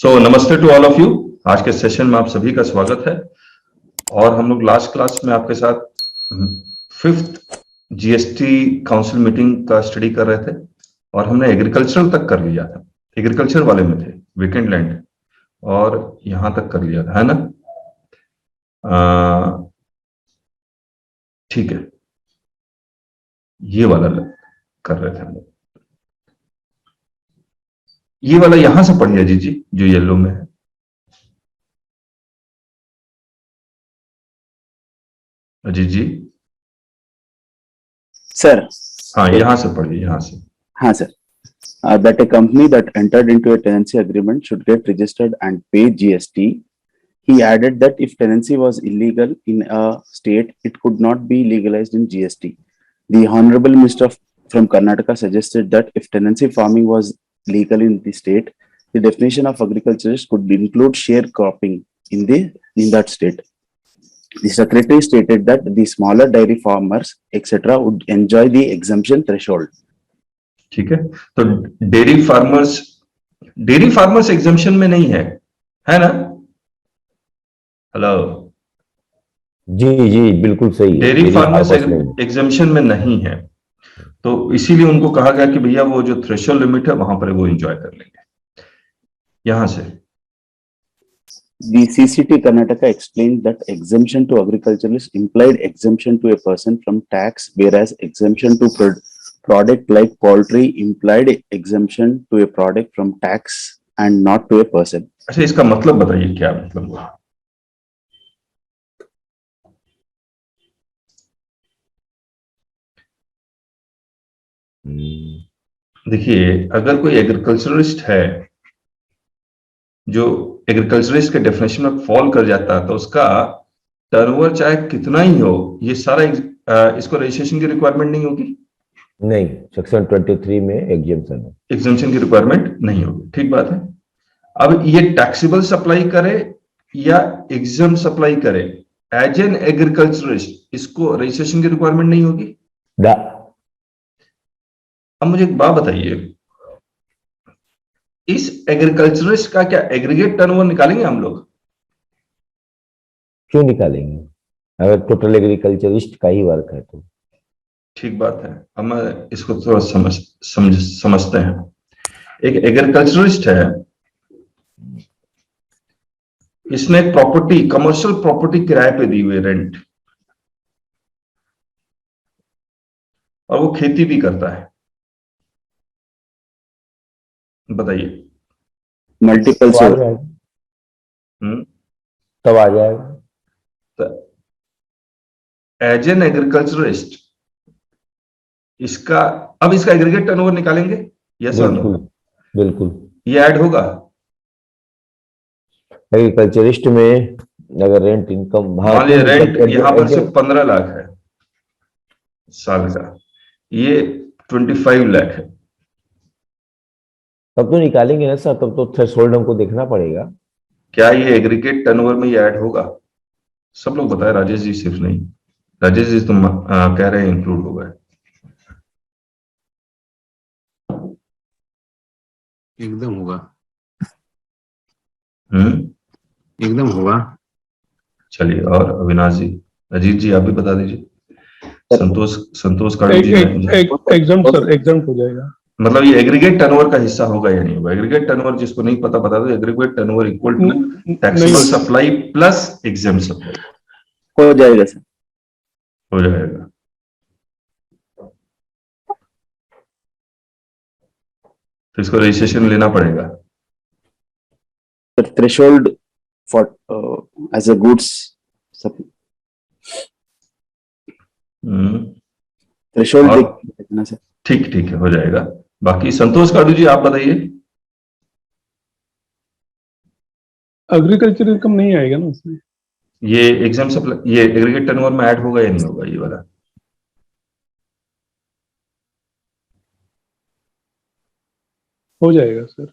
नमस्ते to all of you. आज के सेशन में आप सभी का स्वागत है। और हम लोग लास्ट क्लास में आपके साथ फिफ्थ जीएसटी काउंसिल मीटिंग का स्टडी कर रहे थे और हमने एग्रीकल्चरल तक कर लिया था। एग्रीकल्चर वाले में थे, वीकेंड लैंड, और यहां तक कर लिया था, है ना? ठीक है, ये वाला कर रहे थे हम लोग। ये वाला यहां से पढ़िए जी, जो येलो में है। अजीत जी सर, हाँ, यहाँ से पढ़िए, यहाँ से। हाँ sir, that a company that entered into a tenancy agreement should get registered and pay GST. He added that if tenancy was illegal in a state, it could not be legalized in GST. The Honorable Minister from Karnataka suggested that if tenancy farming was legal in the state, the definition of agriculturist could include sharecropping in that state. The secretary stated that the smaller dairy farmers, etc., would enjoy the exemption threshold. ठीक है, तो dairy farmers exemption में नहीं है ना? Hello जी जी, बिल्कुल सही है। डेयरी फार्मर्स एग्जम्पशन में नहीं है, तो इसीलिए उनको कहा गया कि भैया वो जो थ्रेशोल्ड लिमिट है वहां पर वो एंजॉय कर लेंगे। यहां से The CCT Karnataka explained that exemption to agriculturalists implied exemption to a person from tax, whereas exemption to product like poultry implied exemption to a product from tax and not to a person. अच्छा, इसका मतलब बताइए, क्या मतलब हुआ? देखिए, अगर कोई एग्रीकल्चरिस्ट है जो एग्रीकल्चरिस्ट के डेफिनेशन में फॉल कर जाता है, तो उसका टर्नओवर चाहे कितना ही हो, ये सारा इसको रजिस्ट्रेशन की रिक्वायरमेंट नहीं होगी। नहीं, सेक्शन 23 में एग्जेम्पशन है, एग्जेम्पशन की रिक्वायरमेंट नहीं होगी। ठीक बात है। अब ये टैक्सेबल सप्लाई करे या एग्जाम सप्लाई करे, एज एन एग्रीकल्चरिस्ट इसको रजिस्ट्रेशन की रिक्वायरमेंट नहीं होगी। अब मुझे एक बात बताइए, इस एग्रीकल्चरिस्ट का क्या एग्रीगेट टर्नओवर निकालेंगे हम लोग? क्यों निकालेंगे, अगर टोटल एग्रीकल्चरिस्ट का ही वर्क है तो। ठीक बात है। अब मैं इसको थोड़ा समझते हैं। एक एग्रीकल्चरिस्ट है, इसने प्रॉपर्टी, कमर्शियल प्रॉपर्टी किराए पे दी हुई, रेंट, और वो खेती भी करता है। बताइए, Multiple तो आ जाएगा, तब आ जाएगा। एज एन एग्रीकल्चरिस्ट इसका, अब इसका एग्रीगेट टर्नओवर निकालेंगे? यस और नो? बिल्कुल। ये ऐड होगा एग्रीकल्चरिस्ट में, अगर रेंट इनकम, मान लीजिए रेंट यहां पर सिर्फ 15 लाख है साल का, ये 25 लाख है, तब तो निकालेंगे ना सर, तब तो थ्रेशोल्ड हमको देखना पड़ेगा। क्या ये एग्रीगेट टर्नओवर में ये ऐड होगा? सब लोग बताए, राजेश जी सिर्फ नहीं। राजेश जी तुम कह रहे हैं इंक्लूड होगा। एकदम होगा। एकदम होगा। चलिए, और अविनाश जी, अजीत जी आप भी बता दीजिए। संतोष काड़ू जी एग्जाम सर, एग्जाम हो जाएगा। मतलब ये एग्रीगेट टर्नओवर का हिस्सा होगा या नहीं होगा? एग्रीगेट टर्नओवर जिसको नहीं पता बता दो, aggregate turnover equal to taxable supply plus exempt supply. हो जाएगा सर, हो जाएगा। तो इसको रजिस्ट्रेशन लेना पड़ेगा। threshold for as a goods threshold देखना सर। ठीक है, हो जाएगा। बाकी संतोष काड़ू जी आप बताइए। एग्रीकल्चर इनकम नहीं आएगा ना उसमें? ये एग्जाम सप्लाई, ये एग्रीगेट टर्नओवर में ऐड होगा या नहीं होगा? ये वाला हो जाएगा सर,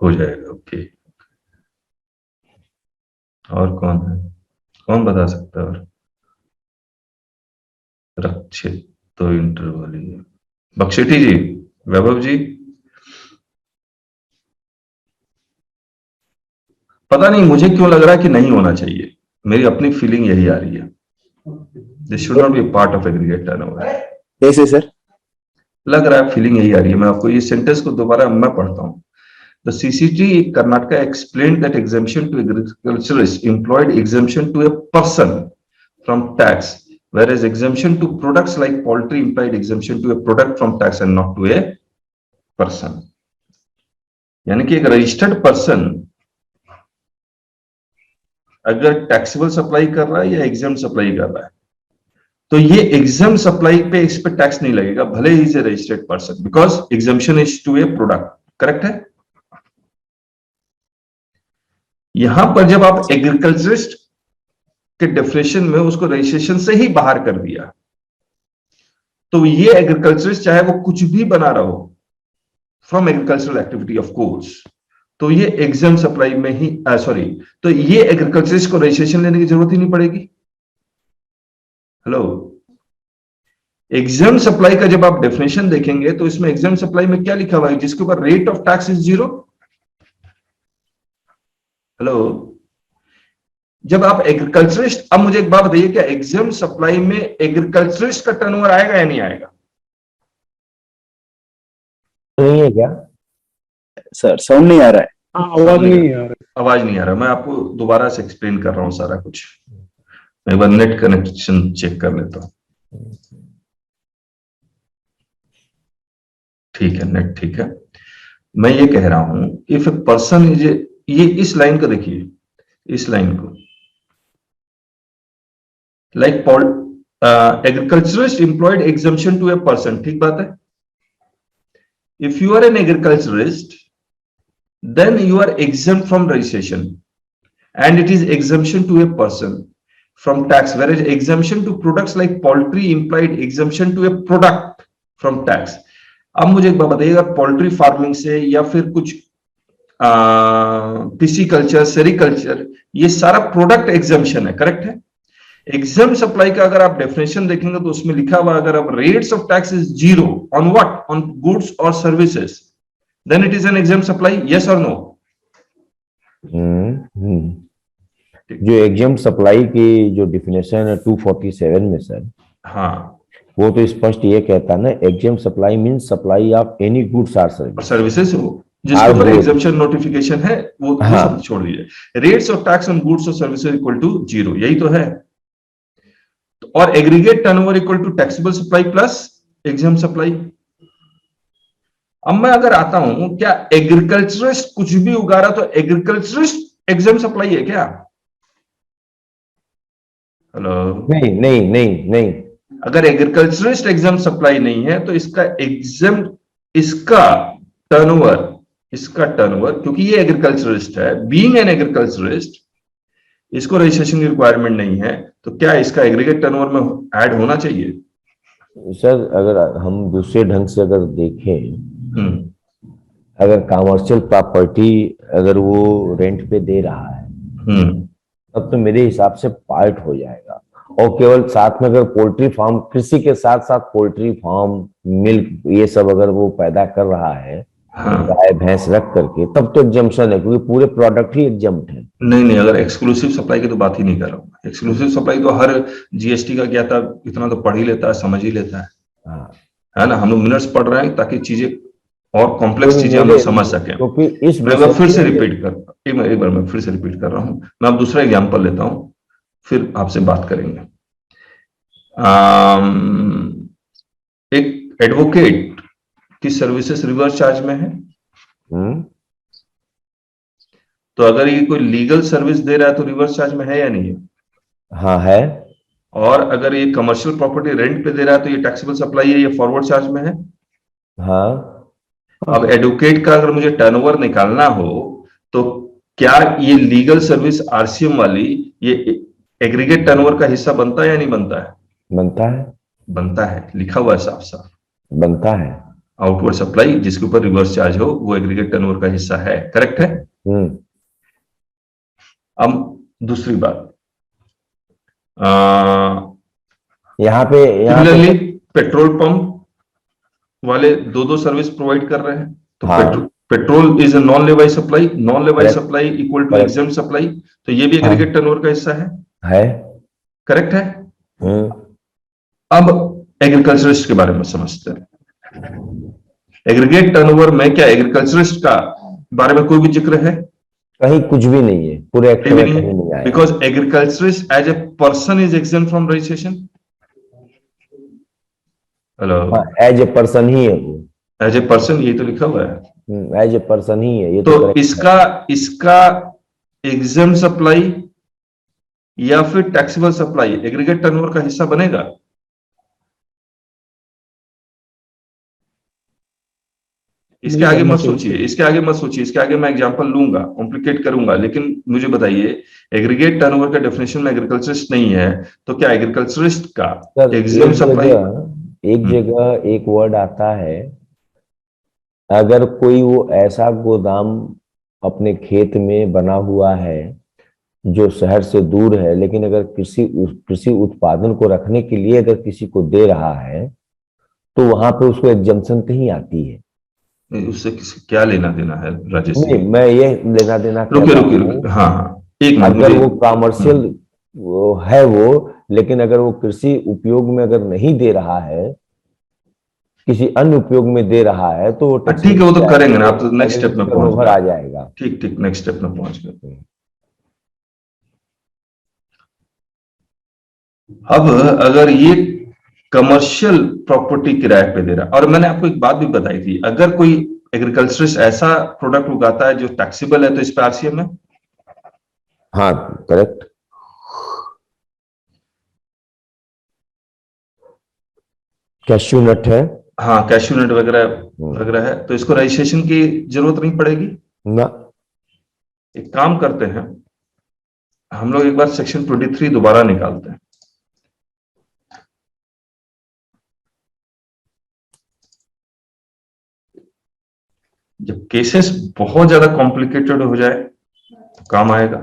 हो जाएगा। ओके, और कौन है, कौन बता सकता है? और रक्षित तो इंटरवल ही है। बख्शेटी जी, वैभव जी, पता नहीं मुझे क्यों लग रहा है कि नहीं होना चाहिए, मेरी अपनी फीलिंग यही आ रही है। This should not be part of aggregate turnover. कैसे सर? लग रहा है, फीलिंग यही आ रही है। मैं आपको ये सेंटेंस को दोबारा मैं पढ़ता हूँ। The CCT Karnataka explained that exemption to agriculturists employed exemption to a person from tax, whereas exemption to products like poultry implied exemption to a product from tax and not to a person. यानी कि एक registered person अगर taxable supply कर रहा है या exempt supply कर रहा है, तो ये एग्जाम सप्लाई पे इस पे टैक्स नहीं लगेगा, भले ही is a registered person, because exemption is to a product. Correct है? यहां पर जब आप एग्रीकल्चरिस्ट के डेफिनेशन में उसको रजिस्ट्रेशन से ही बाहर कर दिया, तो ये एग्रीकल्चरिस्ट चाहे वो कुछ भी बना रहा हो from agricultural activity of course, तो ये एग्जाम सप्लाई में ही तो ये एग्रीकल्चरिस्ट को रजिस्ट्रेशन लेने की जरूरत ही नहीं पड़ेगी। हेलो, एग्जाम सप्लाई का जब आप डेफिनेशन देखेंगे तो इसमें एग्जाम सप्लाई में क्या लिखा हुआ है, जिसके ऊपर rate of tax is 0। Hello, जब आप एग्रीकल्चरिस्ट, अब मुझे एक बात बताइए, क्या एग्जाम सप्लाई में एग्रीकल्चरिस्ट का टर्नओवर आएगा या नहीं आएगा? नहीं है क्या? सर साउंड नहीं आ रहा है। आवाज नहीं आ रही। आवाज नहीं आ रहा। मैं आपको दोबारा से एक्सप्लेन कर रहा हूं सारा कुछ। मैं एक बार नेट कनेक्शन चेक कर लेता हूं। ठीक है, नेट ठीक है। मैं ये कह रहा हूं, इफ ए पर्सन इज, ये इस लाइन को देखिए, इस लाइन को, like agriculturist employed exemption to a person, ठीक बात है। If you are an agriculturist, then you are exempt from registration and it is exemption to a person from tax, whereas exemption to products like poultry implied exemption to a product from tax. अब मुझे एक बात बताइएगा, poultry farming से या फिर कुछ pisciculture, sericulture, ये सारा प्रोडक्ट एग्जाम्शन है। करेक्ट है? एग्जाम सप्लाई का अगर आप डेफिनेशन देखेंगे तो उसमें लिखा हुआ, अगर अब rates of tax is 0 on what, on goods और services, then it is an exempt supply, yes or no? जो एग्जाम सप्लाई की जो डिफिनेशन है 247 में सर, हाँ, वो तो स्पष्ट ये कहता है ना, exempt supply means supply of any goods or service. Services हो जिसके ऊपर एग्जाम्पशन नोटिफिकेशन है, वो सब छोड़ दीजिए। Rates of tax on goods और सर्विसेज इक्वल टू 0, यही तो है। और aggregate turnover equal to taxable supply plus exempt supply. अब मैं अगर आता हूं, क्या एग्रीकल्चरिस्ट कुछ भी उगा रहा तो एग्रीकल्चरिस्ट एग्जाम सप्लाई है क्या? हेलो, नहीं नहीं नहीं नहीं, अगर एग्रीकल्चरिस्ट एग्जाम सप्लाई नहीं है तो इसका एग्जाम, इसका टर्नओवर क्योंकि ये एग्रीकल्चरिस्ट है, बीइंग एन एग्रीकल्चरिस्ट, इसको रजिस्ट्रेशन की रिक्वायरमेंट नहीं है, तो क्या इसका एग्रीगेट टर्नओवर में ऐड होना चाहिए? सर अगर हम दूसरे ढंग से अगर देखें, अगर कमर्शियल प्रॉपर्टी अगर वो रेंट पे दे रहा है, तब तो मेरे हिसाब से पार्ट हो जाएगा। और केवल साथ में अगर पोल्ट्री फार्म, कृषि के साथ साथ पोल्ट्री फार्म, मिल्क, ये सब अगर वो पैदा कर रहा है, गाय भैंस रख करके, तब तो एग्जम्पशन है, क्योंकि पूरे प्रोडक्ट ही एग्जम्प्ट है। नहीं, अगर एक्सक्लूसिव सप्लाई की तो बात ही नहीं कर रहा हूँ। एक्सक्लूसिव सप्लाई तो हर जीएसटी का क्या था, इतना तो पढ़ ही लेता है, समझ ही लेता है। है ना? हम लोग मिनट्स पढ़ रहे हैं ताकि चीजें और कॉम्प्लेक्स चीजें हम लोग समझ सकें। क्योंकि इस मैं फिर से रिपीट कर एक बार मैं फिर से रिपीट कर रहा हूं। मैं अब दूसरा एग्जांपल लेता हूं, फिर आपसे बात करेंगे। एक एडवोकेट की सर्विसेज रिवर्स चार्ज में है, तो अगर ये कोई लीगल सर्विस दे रहा है तो रिवर्स चार्ज में है या नहीं है? हाँ है। और अगर ये कमर्शियल प्रॉपर्टी रेंट पे दे रहा है तो ये टैक्सेबल सप्लाई है, ये फॉरवर्ड चार्ज में है। हाँ। अब एडवोकेट का अगर मुझे टर्नओवर निकालना हो तो क्या ये लीगल सर्विस आरसीएम वाली ये एग्रीगेट टर्नओवर का हिस्सा बनता है या नहीं बनता है? बनता है। बनता है, लिखा हुआ है साफ साफ, बनता है। आउटवर्ड सप्लाई जिसके ऊपर रिवर्स चार्ज हो वो एग्रीगेट टर्नओवर का हिस्सा है। करेक्ट है? अब दूसरी बात, यहाँ पे पेट्रोल पंप वाले दो सर्विस प्रोवाइड कर रहे हैं, तो हाँ। Petrol is a non levy supply, non levy Correct. Supply equal to Correct. Exempt supply, तो ये भी हाँ। एग्रीगेट टर्नओवर का हिस्सा है। करेक्ट है। अब एग्रीकल्चरिस्ट के बारे में समझते हैं। एग्रीगेट टर्नओवर में क्या एग्रीकल्चरिस्ट का बारे में कोई भी जिक्र है? कहीं कुछ भी नहीं है, पूरे एक्ट में कहीं नहीं आया। Because agriculturist as a person is exempt from registration. Hello, as a person ही है वो, एज ए पर्सन, यही तो लिखा हुआ है। एज ए पर्सन ही है ये तो correct इसका एग्जाम सप्लाई या फिर टैक्सेबल सप्लाई एग्रीगेट टर्नओवर का हिस्सा बनेगा? इसके आगे मत सोचिए, इसके आगे मत सोचिए, इसके आगे मैं एग्जांपल लूंगा, कॉम्प्लिकेट करूंगा, लेकिन मुझे बताइए एग्रीगेट टर्नओवर का डेफिनेशन में एग्रीकल्चरिस्ट नहीं है, तो क्या एग्रीकल्चरिस्ट का सर। Exempt supply? एक जगह एक वर्ड आता है, अगर कोई वो ऐसा गोदाम अपने खेत में बना हुआ है जो शहर से दूर है, लेकिन अगर कृषि उत्पादन को रखने के लिए अगर किसी को दे रहा है तो वहां पे उसको एग्जम्पशन कहीं आती है। उससे क्या लेना देना है राजेश जी? नहीं, मैं ये लेना देना रुकिए, हाँ, एक मिनट, अगर वो कॉमर्शियल है वो, लेकिन अगर वो कृषि उपयोग में अगर नहीं दे रहा है, किसी अन्य उपयोग में दे रहा है, तो ठीक है, वो तो करेंगे ना, आप तो नेक्स्ट स्टेप में पहुंच आ जाएगा। ठीक, नेक्स्ट स्टेप में पहुंच गए। अब अगर ये कमर्शियल प्रॉपर्टी किराए पे दे रहा है, और मैंने आपको एक बात भी बताई थी, अगर कोई एग्रीकल्चरिस्ट ऐसा प्रोडक्ट उगाता है जो टैक्सेबल है, तो इस पे आरसीएम है। हाँ, करेक्ट। कैश्यू नट है, हाँ, कैश्यू नट वगैरह है, तो इसको रजिस्ट्रेशन की जरूरत नहीं पड़ेगी ना। एक काम करते हैं, हम लोग एक बार सेक्शन 23 दोबारा निकालते हैं। जब केसेस बहुत ज्यादा कॉम्प्लिकेटेड हो जाए तो काम आएगा,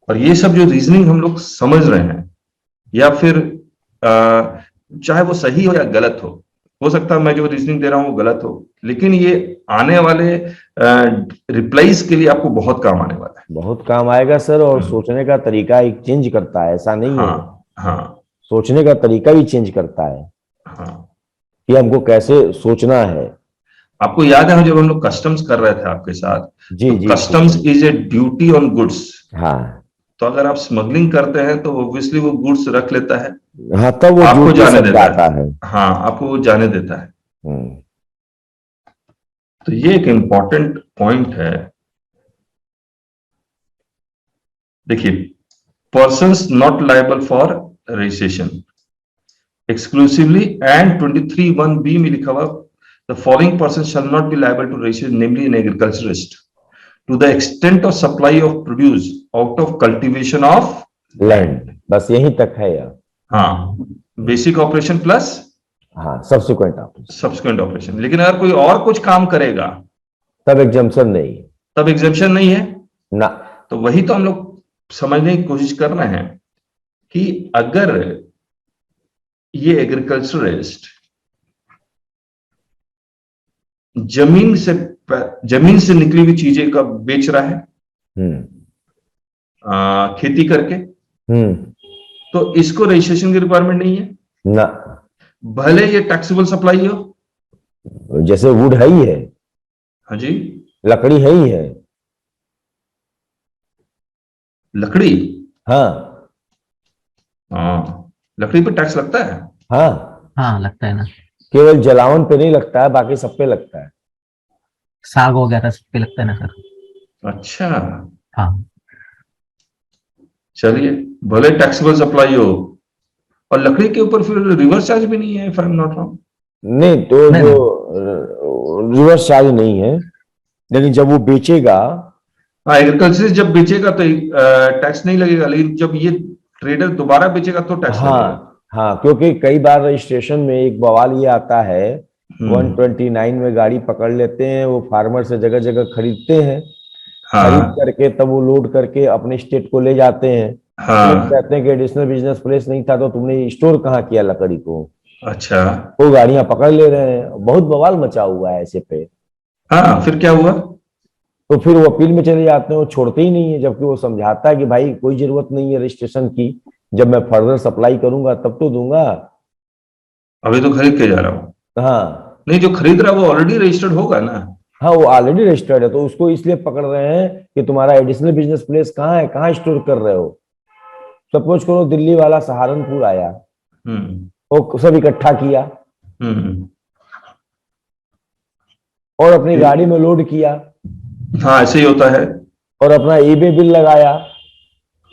और ये सब जो रीजनिंग हम लोग समझ रहे हैं, या फिर चाहे वो सही हो या गलत हो सकता है मैं जो रीजनिंग दे रहा हूं वो गलत हो, लेकिन ये आने वाले रिप्लाईज के लिए आपको बहुत काम आने वाला है। बहुत काम आएगा सर, और सोचने का तरीका एक चेंज करता है, ऐसा नहीं है। हाँ, सोचने का तरीका भी चेंज करता है। हाँ, कि हमको कैसे सोचना है। आपको याद है जब हम लोग कस्टम्स कर रहे थे आपके साथ, जी, तो customs is a duty on goods. हाँ, तो अगर आप स्मगलिंग करते हैं तो ऑब्वियसली वो गुड्स रख लेता है। हाँ, तब वो आपको जाने देता है। हाँ, आपको वो जाने देता है। तो ये एक इंपॉर्टेंट पॉइंट है। देखिए, persons not liable for registration exclusively, and 23(1)(b) में लिखा हुआ the following persons shall not be liable to registration, namely an agriculturist, to the extent of supply of produce out of cultivation of land. बस यहीं तक है यार। हाँ, basic operation plus हाँ, सब्सिक्वेंट ऑपरेशन। लेकिन अगर कोई और कुछ काम करेगा तब एग्जम्पशन नहीं, तब एग्जम्पशन नहीं है ना। तो वही तो हम लोग समझने की कोशिश कर रहे हैं कि अगर ये एग्रीकल्चरिस्ट जमीन से निकली हुई चीजें का बेच रहा है, खेती करके, तो इसको रजिस्ट्रेशन की रिक्वायरमेंट नहीं है ना। भले ये टैक्सेबल सप्लाई हो, जैसे वुड है ही है। हाँ जी, लकड़ी है ही है। लकड़ी, हाँ, लकड़ी पे टैक्स लगता है। हाँ, लगता है ना। केवल जलावन पे नहीं लगता है, बाकी सब पे लगता है। साग वगैरह सब पे लगता है ना सर। अच्छा, हाँ, चलिए, भले टैक्सेबल सप्लाई हो, और लकड़ी के ऊपर फिर रिवर्स चार्ज भी नहीं है, if I am not wrong. नहीं, तो जो रिवर्स चार्ज नहीं है, लेकिन जब वो बेचेगा, हाँ, एग्रीकल्चर जब बेचेगा तो टैक्स नहीं लगेगा, लेकिन जब ये ट्रेडर दोबारा बेचेगा तो टैक्स लगेगा। हाँ, क्योंकि कई बार रजिस्ट्रेशन में एक बवाल ये आता है, 129 में गाड़ी पकड़ लेते हैं, वो फार्मर से जगह जगह खरीदते हैं। खरीद करके तब वो लोड करके अपने स्टेट को ले जाते हैं। तो कहते हैं कि एडिशनल बिजनेस प्लेस नहीं था, तो तुमने स्टोर कहाँ किया लकड़ी को। अच्छा, वो गाड़ियां पकड़ ले रहे हैं। बहुत बवाल मचा हुआ है ऐसे पे। हाँ, फिर क्या हुआ? तो फिर वो अपील में चले जाते हैं, वो छोड़ते ही नहीं है, जबकि वो समझाता है कि भाई कोई जरूरत नहीं है रजिस्ट्रेशन की, जब मैं फर्दर सप्लाई करूंगा तब तो दूंगा। अभी तो खरीद के जा रहा हूँ। हाँ नहीं, जो खरीद रहा है वो ऑलरेडी रजिस्टर्ड होगा ना। हाँ, वो ऑलरेडी रजिस्टर्ड है, तो उसको इसलिए पकड़ रहे हैं कि तुम्हारा एडिशनल बिजनेस प्लेस कहाँ है, कहाँ स्टोर कर रहे हो। सपोज करो दिल्ली वाला सहारनपुर आया, हम्म वो सब इकट्ठा किया हम्म। और अपनी गाड़ी में लोड किया हाँ, ऐसे ही होता है। और अपना ईबे बिल लगाया।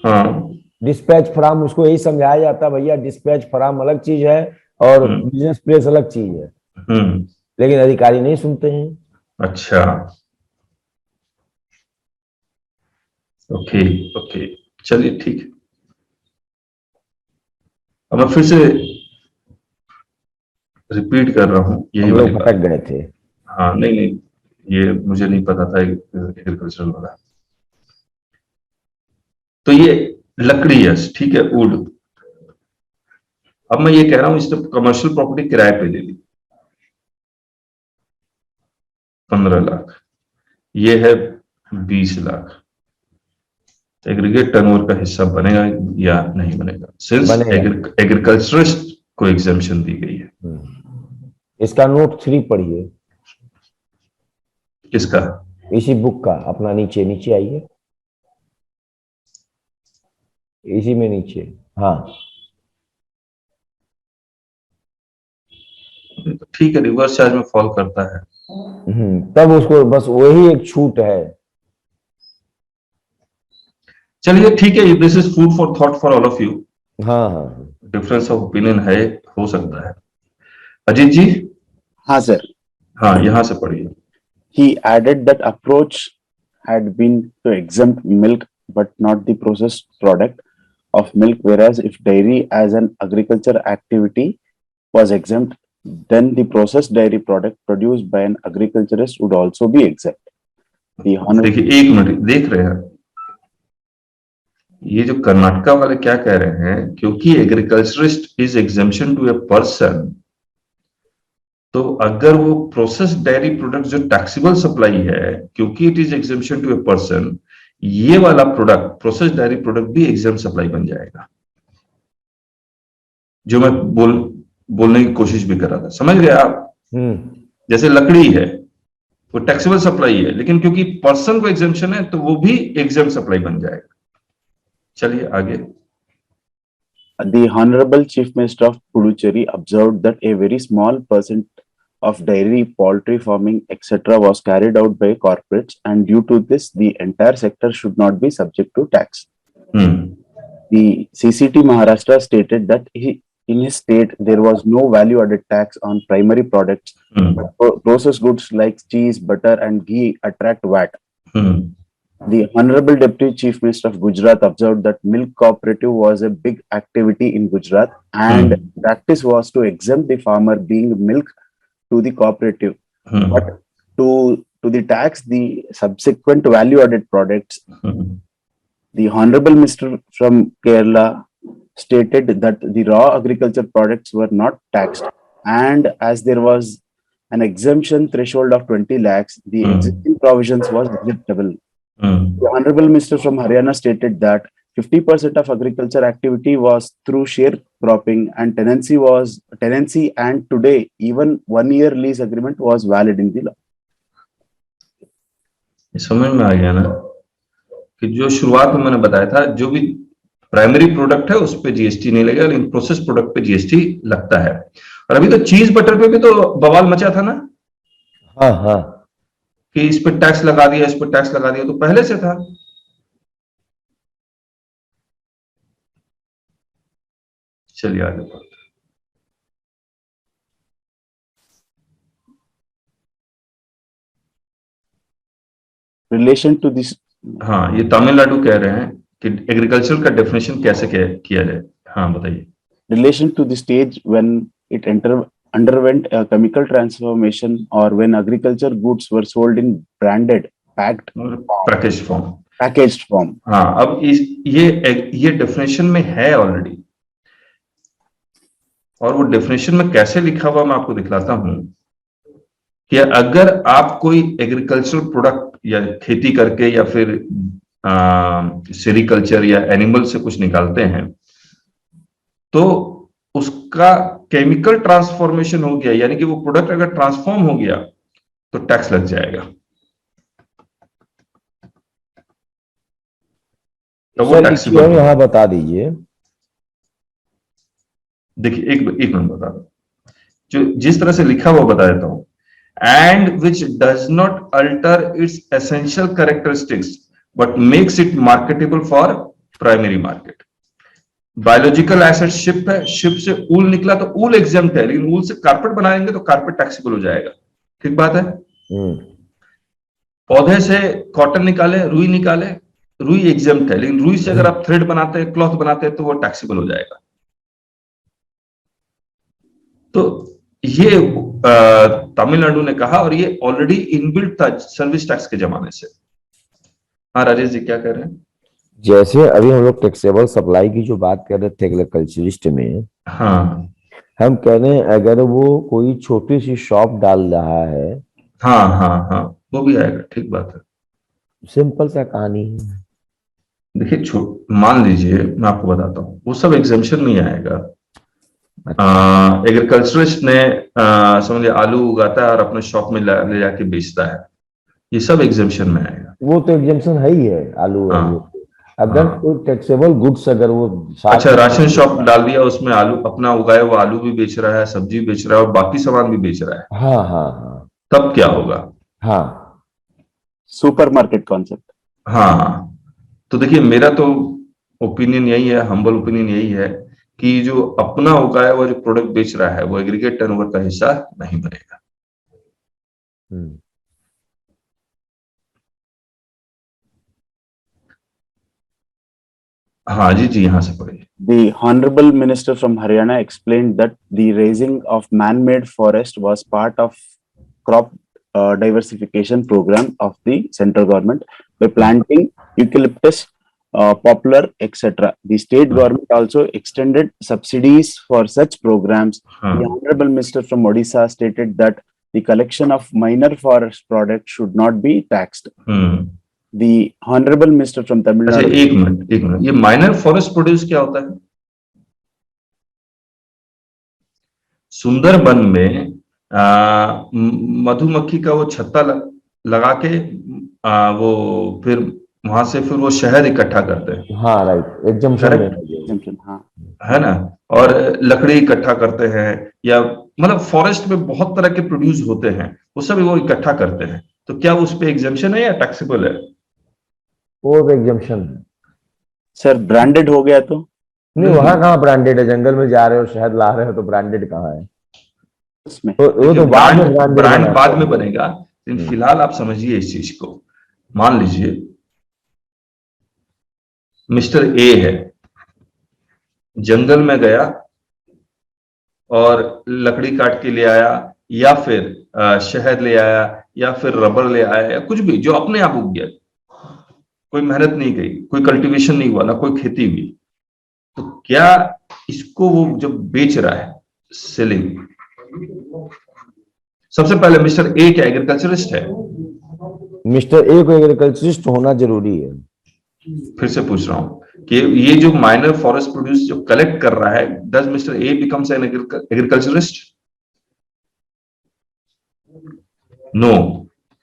हाँ। डिस्पैच फॉर्म, उसको यही समझाया जाता है भैया डिस्पैच फॉर्म अलग चीज है और हम्म बिजनेस प्लेस अलग चीज है, हम्म। लेकिन अधिकारी नहीं सुनते हैं। अच्छा, ओके ओके, चलिए ठीक है। अब मैं फिर से रिपीट कर रहा हूँ यही हम वाली लोग बात। भटक गए थे। हाँ, नहीं नहीं, ये मुझे नहीं पता था एग्रीकल्चरल वाला। तो ये लकड़ी है, ठीक है, वुड। अब मैं ये कह रहा हूं इसने कमर्शियल प्रॉपर्टी किराए पे ले ली 15 लाख, ये है 20 लाख। एग्रीगेट टर्नओवर का हिस्सा बनेगा या नहीं बनेगा, सिंस बनेगा। एग्रीकल्चरिस्ट को एग्जेम्पशन दी गई है। इसका नोट 3 पढ़िए, किसका? इसी बुक का, अपना नीचे नीचे आइए, इसी में नीचे। हाँ तो ठीक है, रिवर्स चार्ज में फॉल करता है। तब उसको बस वही एक छूट है। चलिए ठीक है, this is food for thought for all of you. हाँ हाँ डिफरेंस ऑफ ओपिनियन है, हो सकता है। अजीत जी। हाँ सर. हाँ, यहां से पढ़िए। He added that approach had been to exempt milk but not the processed product of milk, whereas if dairy as an agriculture activity was exempt, then the processed dairy product produced by an agriculturist would also be exempt. The देखिए, एक minute देख रहे हैं, ये जो कर्नाटका वाले क्या कह रहे हैं, क्योंकि agriculturist is exemption to a person, तो अगर वो प्रोसेस डेयरी प्रोडक्ट जो टैक्सेबल सप्लाई है, क्योंकि it is exemption to a person, ये वाला प्रोडक्ट प्रोसेस डेयरी प्रोडक्ट भी एग्जाम सप्लाई बन जाएगा। जो मैं बोलने की कोशिश भी कर रहा था, समझ गए आप? जैसे लकड़ी है, वो टैक्सेबल सप्लाई है, लेकिन क्योंकि पर्सन को एग्जेम्पशन है तो वो भी एग्जाम सप्लाई बन जाएगा। चलिए आगे। The Honorable Chief Minister of Puducherry observed that a very small percent of dairy, poultry farming, etc. was carried out by corporates, and due to this, the entire sector should not be subject to tax. The CCT Maharashtra stated that in his state there was no value-added tax on primary products, but processed goods like cheese, butter, and ghee attract VAT. The Honorable Deputy Chief Minister of Gujarat observed that milk cooperative was a big activity in Gujarat, and practice was to exempt the farmer being milk to the cooperative, but to the tax the subsequent value-added products. The Honorable Minister from Kerala stated that the raw agriculture products were not taxed, and as there was an exemption threshold of 20 lakhs, the existing provisions was acceptable. The Honorable Minister from Haryana stated that 50% of agriculture activity was through sharecropping and tenancy, and today even 1 year lease agreement was valid in the law. समझ में आ गया ना कि जो शुरुआत में मैंने बताया था, जो भी प्राइमरी प्रोडक्ट है उस पे जीएसटी नहीं लगेगा, लेकिन प्रोसेस प्रोडक्ट पे जीएसटी लगता है। और अभी तो चीज बटर पे भी तो बवाल मचा था ना। हाँ हाँ, कि इस पे टैक्स लगा दिया, इस पे टैक्स लगा दिया, तो पहले से था। चलिए आगे बढ़ते हैं। Relation to this, हाँ, ये तमिलनाडु कह रहे हैं कि एग्रीकल्चर का डेफिनेशन कैसे किया जाए। हाँ बताइए। relation to the stage when it underwent a chemical transformation, or when agriculture goods were sold in branded, packaged form. हाँ, अब ये डेफिनेशन में है ऑलरेडी, और वो डेफिनेशन में कैसे लिखा हुआ मैं आपको दिखलाता हूं। कि अगर आप कोई एग्रीकल्चरल प्रोडक्ट या खेती करके या फिर सेरिकल्चर या एनिमल से कुछ निकालते हैं तो उसका केमिकल ट्रांसफॉर्मेशन हो गया, यानी कि वो प्रोडक्ट अगर ट्रांसफॉर्म हो गया तो टैक्स लग जाएगा। तो वो सर टैक्सेबल और यहाँ बता दीजिए। देखिए एक मिनट बता दो, जो जिस तरह से लिखा हुआ बता देता हूं, and which does not alter it's essential characteristics but makes it marketable for primary market. Biological asset ship है, शिप से ऊल निकला तो ऊल एग्जेम्प्ट है, लेकिन ऊल से कारपेट बनाएंगे तो कारपेट टैक्सेबल हो जाएगा। ठीक बात है। पौधे से कॉटन निकाले, रुई निकाले, रुई एग्जेम्प्ट है, लेकिन रुई से अगर आप थ्रेड बनाते हैं, क्लॉथ बनाते हैं तो वो टैक्सेबल हो जाएगा। तो ये तमिलनाडु ने कहा और ये ऑलरेडी इनबिल्ट था सर्विस टैक्स के जमाने से। हाँ राजेश जी क्या कह रहे हैं? जैसे अभी हम लोग टैक्सेबल सप्लाई की जो बात कर रहे थे एग्रीकल्चरिस्ट में, हाँ हम कह रहे हैं अगर वो कोई छोटी सी शॉप डाल रहा है, हाँ हाँ हाँ वो भी आएगा। ठीक बात है। सिंपल सा कहानी है। देखिए मान लीजिए मैं आपको बताता हूँ, वो सब एग्जाम्पशन में आएगा। एग्रीकल्चरिस्ट ने समझिए आलू उगाता है और अपने शॉप में ले जाके बेचता है, ये सब एग्जाम्पशन में आएगा। वो तो एग्जाम्पशन है ही है आलू हाँ, वालू। अगर कोई टैक्सेबल गुड्स अगर वो अच्छा राशन शॉप डाल दिया, उसमें आलू अपना उगाए वो आलू भी बेच रहा है, सब्जी बेच रहा है और बाकी सामान भी बेच रहा है, हाँ हाँ हाँ तब क्या होगा? हाँ सुपरमार्केट कॉन्सेप्ट। हाँ तो देखिए मेरा तो ओपिनियन यही है, हम्बल ओपिनियन यही है कि जो अपना उगाया हुआ जो प्रोडक्ट बेच रहा है वो एग्रीगेट टर्नओवर का हिस्सा नहीं बनेगा। हाँ जी जी यहाँ से पढ़िए। The Honorable Minister from Haryana explained that the raising of man-made forest was part of crop diversification program of the central government by planting eucalyptus, poplar, etc. The state government also extended subsidies for such programs. हाँ The Honorable Minister from Odisha stated that the collection of minor forest products should not be taxed. The Honorable Minister from Tamil अच्छा Nadu. एक minute, ये minor forest produce क्या होता है? सुंदरबन में मधुमक्खी का वो छत्ता लगा के वो फिर वहां से फिर वो शहद इकट्ठा करते हैं। हाँ राइट, Exemption, हाँ है ना, और लकड़ी इकट्ठा करते हैं, या मतलब फॉरेस्ट में बहुत तरह के प्रोड्यूस होते हैं, वो सब वो इकट्ठा करते हैं, तो क्या उस पे एग्जेम्पशन है या टैक्सेबल है? वो एग्जाम्पशन है सर। ब्रांडेड हो गया तो नहीं, वहां कहाँ ब्रांडेड है? जंगल में जा रहे हो शहद ला रहे हो तो ब्रांडेड कहाँ है? उसमें वो तो बाद में ब्रांड बाद में बनेगा, लेकिन फिलहाल आप समझिए इस चीज को। मान लीजिए मिस्टर ए है, जंगल में गया और लकड़ी काट के ले आया, या फिर शहद ले आया, या फिर रबर ले आया, या कुछ भी जो अपने आप उग गया, कोई मेहनत नहीं गई, कोई कल्टीवेशन नहीं हुआ, ना कोई खेती हुई, तो क्या इसको वो जब बेच रहा है सेलिंग, सबसे पहले मिस्टर ए क्या एग्रीकल्चरिस्ट है? मिस्टर ए को एग्रीकल्चरिस्ट होना जरूरी है। फिर से पूछ रहा हूं कि ये जो माइनर फॉरेस्ट प्रोड्यूस जो कलेक्ट कर रहा है, does mister A becomes an agriculturist? No.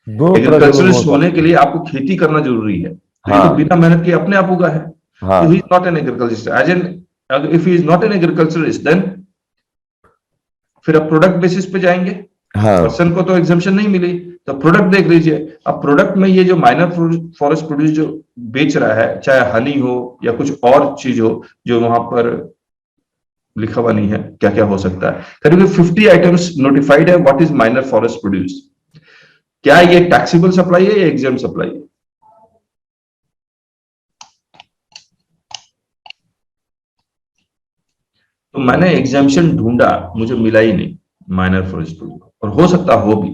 Agriculturist होने के लिए आपको खेती करना जरूरी है, तो ये तो बिना मेहनत के अपने आप उगा है। हाँ. So he is not an agriculturist. As in, if he is not an agriculturist, then फिर आप प्रोडक्ट बेसिस पे जाएंगे। हाँ. पर्सन को तो एग्जाम्पशन नहीं मिली, तो प्रोडक्ट देख लीजिए। अब प्रोडक्ट में ये जो माइनर फॉरेस्ट प्रोड्यूस जो बेच रहा है, चाहे हनी हो या कुछ और चीज हो जो वहां पर लिखा हुआ नहीं है, क्या क्या हो सकता है, करीब 50 आइटम्स नोटिफाइड है what is minor forest produce. क्या ये टैक्सेबल सप्लाई है या एग्जाम सप्लाई है? तो मैंने एग्जाम्पशन ढूंढा, मुझे मिला ही नहीं माइनर फॉरेस्ट प्रोड्यूस, और हो सकता हो भी,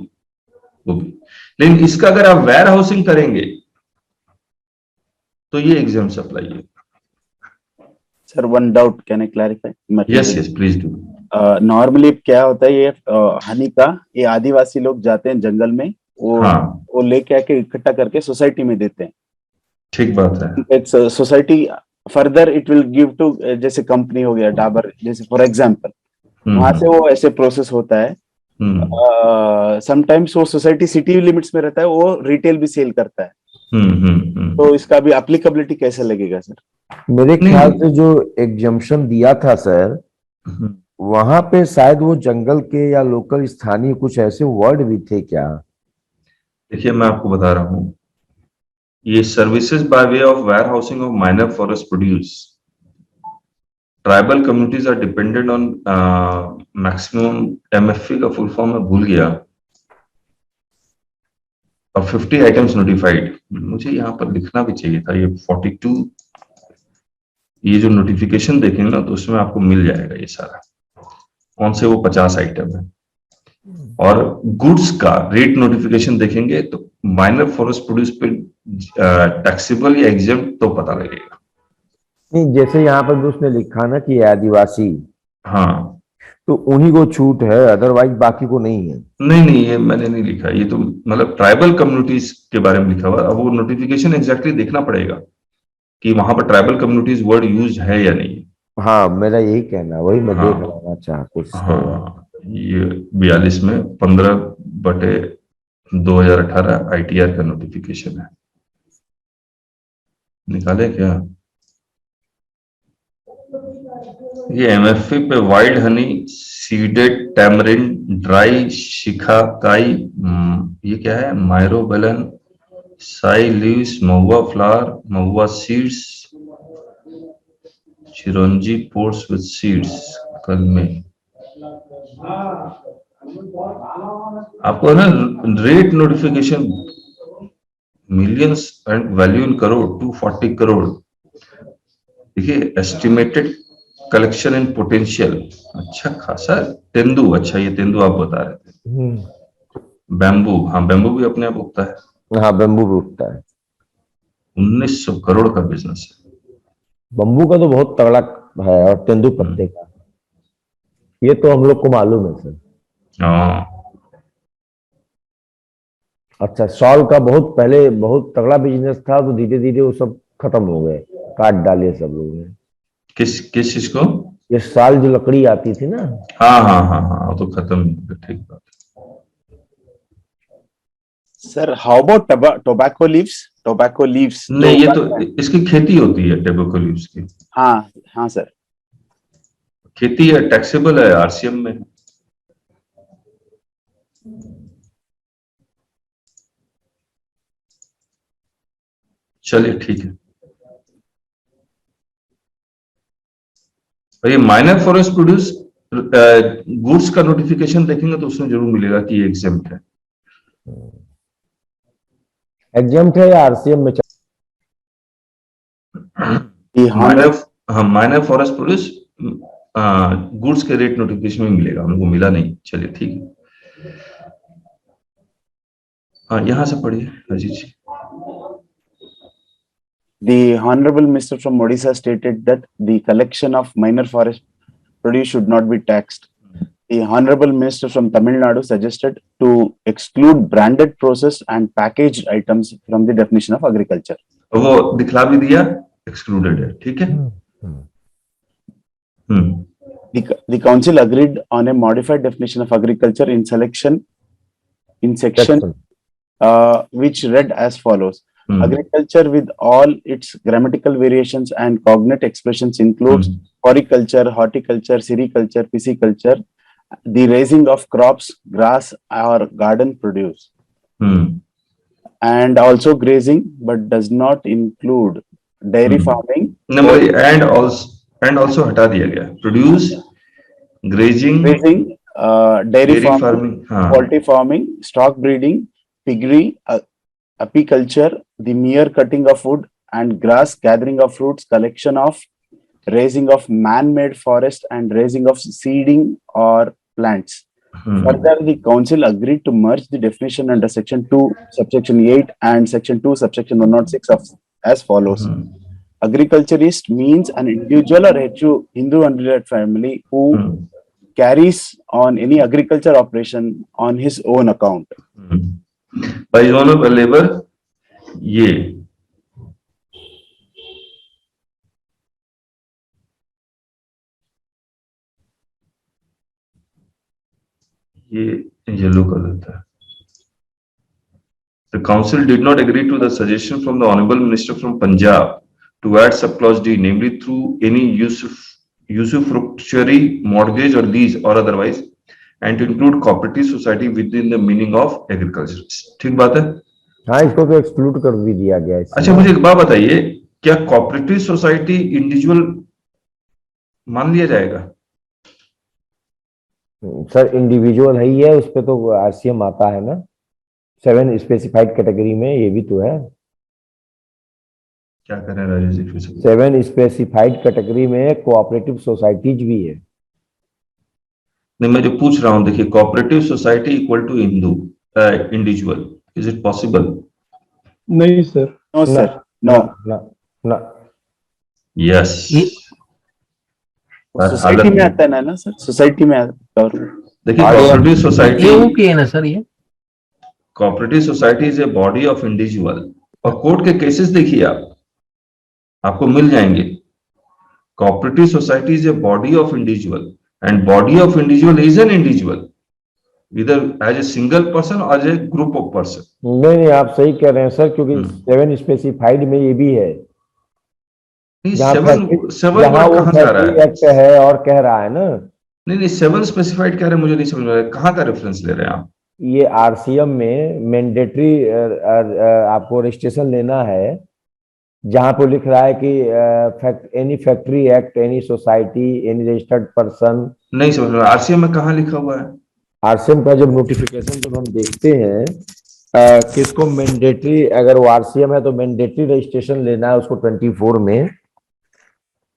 लेकिन इसका अगर आप वेयर हाउसिंग करेंगे तो ये एग्जाम सप्लाई है। Sir, one doubt, can I clarify? Yes, please do. Normally क्या होता है ये हनी का, ये आदिवासी लोग जाते हैं जंगल में, वो लेके आके इकट्ठा करके सोसाइटी में देते हैं। ठीक बात है। एक society further it will give to, जैसे कंपनी हो गया डाबर जैसे फॉर एग्जांपल, वहां से वो ऐसे प्रोसेस होता है। समटाइम्स वो सोसाइटी सिटी लिमिट्स में रहता है, वो रिटेल भी सेल करता है। तो इसका भी एप्लीकेबिलिटी कैसे लगेगा सर? मेरे ख्याल से जो एग्जम्पशन दिया था सर, वहां पे शायद वो जंगल के या लोकल स्थानीय कुछ ऐसे वर्ड भी थे क्या? देखिए मैं आपको बता रहा हूँ, ये services by way of warehousing of minor forest produce, tribal communities are dependent on maximum, MFP का फुल फॉर्म मैं भूल गया, और 50 आइटम्स नोटिफाइड। मुझे यहाँ पर लिखना भी चाहिए था, ये 42, ये जो नोटिफिकेशन देखेंगे ना तो उसमें आपको मिल जाएगा ये सारा, कौन से वो 50 आइटम है। और गुड्स का रेट नोटिफिकेशन देखेंगे तो माइनर फॉरेस्ट प्रोड्यूस पे टैक्सेबल या एग्जेम्प्ट तो पता लगेगा। नहीं, जैसे यहाँ पर भी उसने लिखा ना कि आदिवासी, हाँ तो उन्हीं को छूट है, अदरवाइज बाकी को नहीं है। नहीं, ये मैंने नहीं लिखा, ये तो मतलब ट्राइबल कम्युनिटीज के बारे में लिखा हुआ। अब वो नोटिफिकेशन एग्जैक्टली देखना पड़ेगा कि वहां पर ट्राइबल कम्युनिटीज वर्ड यूज है या नहीं। हाँ, मेरा यही कहना, वही मैं हाँ, देख रहा था कुछ। हाँ, ये 42 में 15/2018 ITR का नोटिफिकेशन है, निकाले क्या? ये MFP पे wild honey, seeded tamarind, dry shikakai, ये क्या है, myrobalan, sal leaves, mahua flower, mahua seeds, chironji pods with seeds. कल में आपको ना rate notification millions and value in crore, 240 crore. देखिए एस्टिमेटेड कलेक्शन इन पोटेंशियल, अच्छा खासा। तेंदू, अच्छा ये तेंदू आप बता रहे थे। बैम्बू, हाँ बैम्बू भी अपने आप उगता है। हाँ, बम्बू भी उगता है। 1900 करोड़ का बिजनेस है। बम्बू का तो बहुत तगड़ा है, और तेंदू पत्ते का, ये तो हम लोग को मालूम है सर। हाँ, अच्छा, सॉल का बहुत पहले बहुत तगड़ा बिजनेस था, तो धीरे धीरे वो सब खत्म हो गए, काट डाले सब लोग ने। किस चीज को? ये साल जो लकड़ी आती थी ना। हाँ हाँ हाँ हाँ, वो तो खत्म ही हो गया, ठीक बात। Sir how about tobacco leaves? Tobacco leaves नहीं, ये तो इसकी खेती होती है टोबैको लीव्स की। हाँ हाँ सर, खेती है, टैक्सेबल है, RCM में। चलिए ठीक है। और ये माइनर फॉरेस्ट प्रोड्यूस गुड्स का नोटिफिकेशन देखेंगे तो उसमें जरूर मिलेगा कि ये एग्जेम्प्ट है। एग्जाम्प्ट है या RCM में? माइनर फॉरेस्ट प्रोड्यूस गुड्स के रेट नोटिफिकेशन में मिलेगा, हमको मिला नहीं। चलिए ठीक है। हाँ, यहां से पढ़िए अजीत जी। The Honorable Minister from Odisha stated that the collection of minor forest produce should not be taxed. The Honorable Minister from Tamil Nadu suggested to exclude branded processed and packaged items from the definition of agriculture. वो दिखला भी दिया, excluded है, ठीक है। The council agreed on a modified definition of agriculture in section which read as follows. Agriculture with all its grammatical variations and cognate expressions includes floriculture, horticulture, sericulture, pisciculture, the raising of crops, grass or garden produce, and also grazing, but does not include dairy farming. And also हटा दिया गया, produce, grazing, dairy farming, poultry farming, stock breeding, piggery, apiculture, the mere cutting of wood and grass, gathering of fruits, collection of, raising of man-made forest, and raising of seeding or plants. Further, the council agreed to merge the definition under section 2 subsection 8 and section 2 subsection 106 of as follows. Agriculturist means an individual or Hindu unrelated family who carries on any agriculture operation on his own account. By his own labor, ये yellow कर देता है. The council did not agree to the suggestion from the Honorable Minister from Punjab to add subclause D, namely through any usufructuary mortgage or lease or otherwise, and to include cooperative society within the meaning of agriculture. ठीक बात है. हाँ, इसको तो exclude कर भी दिया गया है. अच्छा, मुझे एक बात बताइए, क्या कोऑपरेटिव सोसाइटी इंडिविजुअल मान लिया जाएगा? सर इंडिविजुअल है ही है, उस पे तो आरसीएम आता है ना. 7 स्पेसिफाइड कैटेगरी में ये भी तो है. क्या करें राजेश जी? 7 स्पेसिफाइड कैटेगरी में कोऑपरेटिव सोसाइटीज भी है. नहीं, मैं जो पूछ रहा हूं, देखिए, cooperative society equal to individual, is it possible? नहीं सर. No, sir. No. ना. यस. सोसाइटी में आता है ना सर. सोसाइटी में आता है. देखिए, कोऑपरेटिव ये सोसाइटी, ओके है ना सर? ये cooperative society is a body of individual. और कोर्ट के केसेस देखिए, आपको मिल जाएंगे. Cooperative society is a body of individual, and body of individual is an individual, इधर एज ए सिंगल पर्सन और as a group of person. नहीं, आप सही कह रहे हैं सर, क्योंकि 7 स्पेसिफाइड में ये भी है. सेवन जहाँ वो कहाँ जा रहा है? एक्ट है और कह रहा है ना. नहीं, 7 स्पेसिफाइड कह रहे हैं, मुझे नहीं समझ में आ रहा है, कहाँ का रेफरेंस ले रहे हैं आप? ये आरसीएम में मैंडेटरी आपको रजिस्ट्रेशन लेना है, जहां पे लिख रहा है कि any factory act, any society, any registered person. नहीं समझ में. आरसीएम में कहाँ लिखा हुआ है? आरसीएम का जब नोटिफिकेशन जब हम देखते हैं किसको मैंडेटरी, अगर वो आरसीएम है तो मैंडेटरी रजिस्ट्रेशन लेना है उसको 24 में.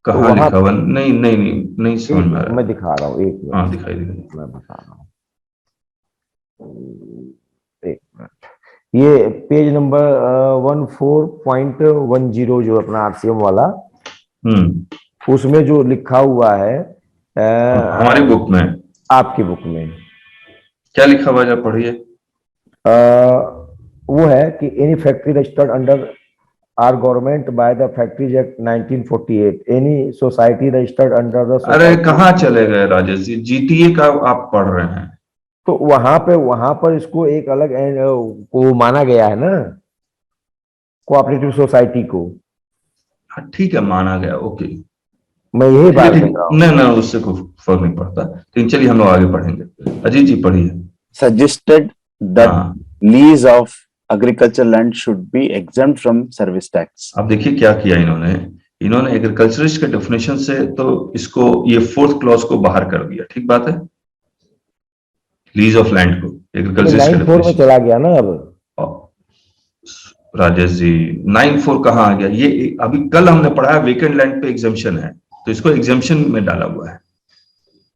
कहाँ तो लिखा हुआ? नहीं समझ में आ रहा. मैं दिखा रहा हूँ, एक मिनट. हाँ, दिखाई. मैं बता रहा हूँ, एक मिनट. ये पेज नंबर 14.10 जो अपना आरसीएम वाला, उसमें जो लिखा हुआ है हमारी बुक में, आपकी बुक में क्या लिखा हुआ है, जरा पढ़िए. वो है कि any factory registered under or government by the Factories Act 1948, any society registered under the. अरे कहाँ चले गए राजेश जी? जीटीए का आप पढ़ रहे हैं. तो वहां पर इसको एक अलग को माना गया है ना, कोऑपरेटिव सोसाइटी को. हाँ, ठीक है, माना गया. ओके, मैं यही बात ठीक. कर रहा हूँ. नहीं, उससे कोई फर्क नहीं पड़ता. तो चलिए हम लोग आगे पढ़ेंगे. अजीत जी पढ़िए. Suggested that lease of agricultural land should be exempt from service tax. अब देखिए क्या किया इन्होंने एग्रीकल्चरिस्ट के डेफिनेशन से तो इसको, ये 4th क्लॉज को बाहर कर दिया. ठीक बात है. लीज ऑफ लैंड को एग्रीकल्चरिस्ट के 9(4) में चला गया ना. अब राजेश जी, 9(4) कहाँ आ गया? ये अभी कल हमने पढ़ा है, वेकेंट लैंड पे एग्जम्पशन है, तो इसको एग्जम्पशन में डाला हुआ है.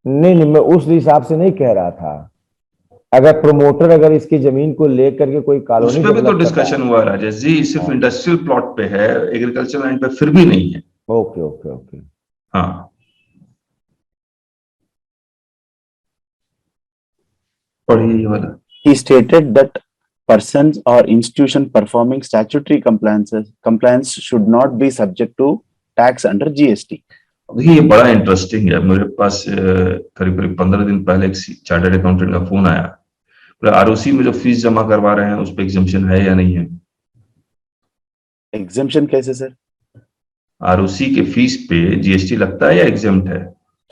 नहीं, मैं उस हिसाब से नहीं कह रहा था. अगर प्रमोटर अगर इसकी जमीन को लेकर के कोई कॉलोनी, उस पे भी तो डिस्कशन हुआ राजेश जी. सिर्फ इंडस्ट्रियल प्लॉट पे है, एग्रीकल्चर लैंड पे फिर भी नहीं है. ओके. हाँ, पढ़िए ये वाला. He stated that persons or institution performing statutory compliance should not be subject to tax under GST. देखिए, ये बड़ा इंटरेस्टिंग है. मेरे पास करीब 15 दिन पहले एक चार्टर्ड अकाउंटेंट का फोन आया. आरओसी में जो फीस जमा करवा रहे हैं उस पर एग्जम्पशन है या नहीं है? Exemption कैसे सर? आरओसी के फीस पे जीएसटी लगता है या एग्जम्प्ट है?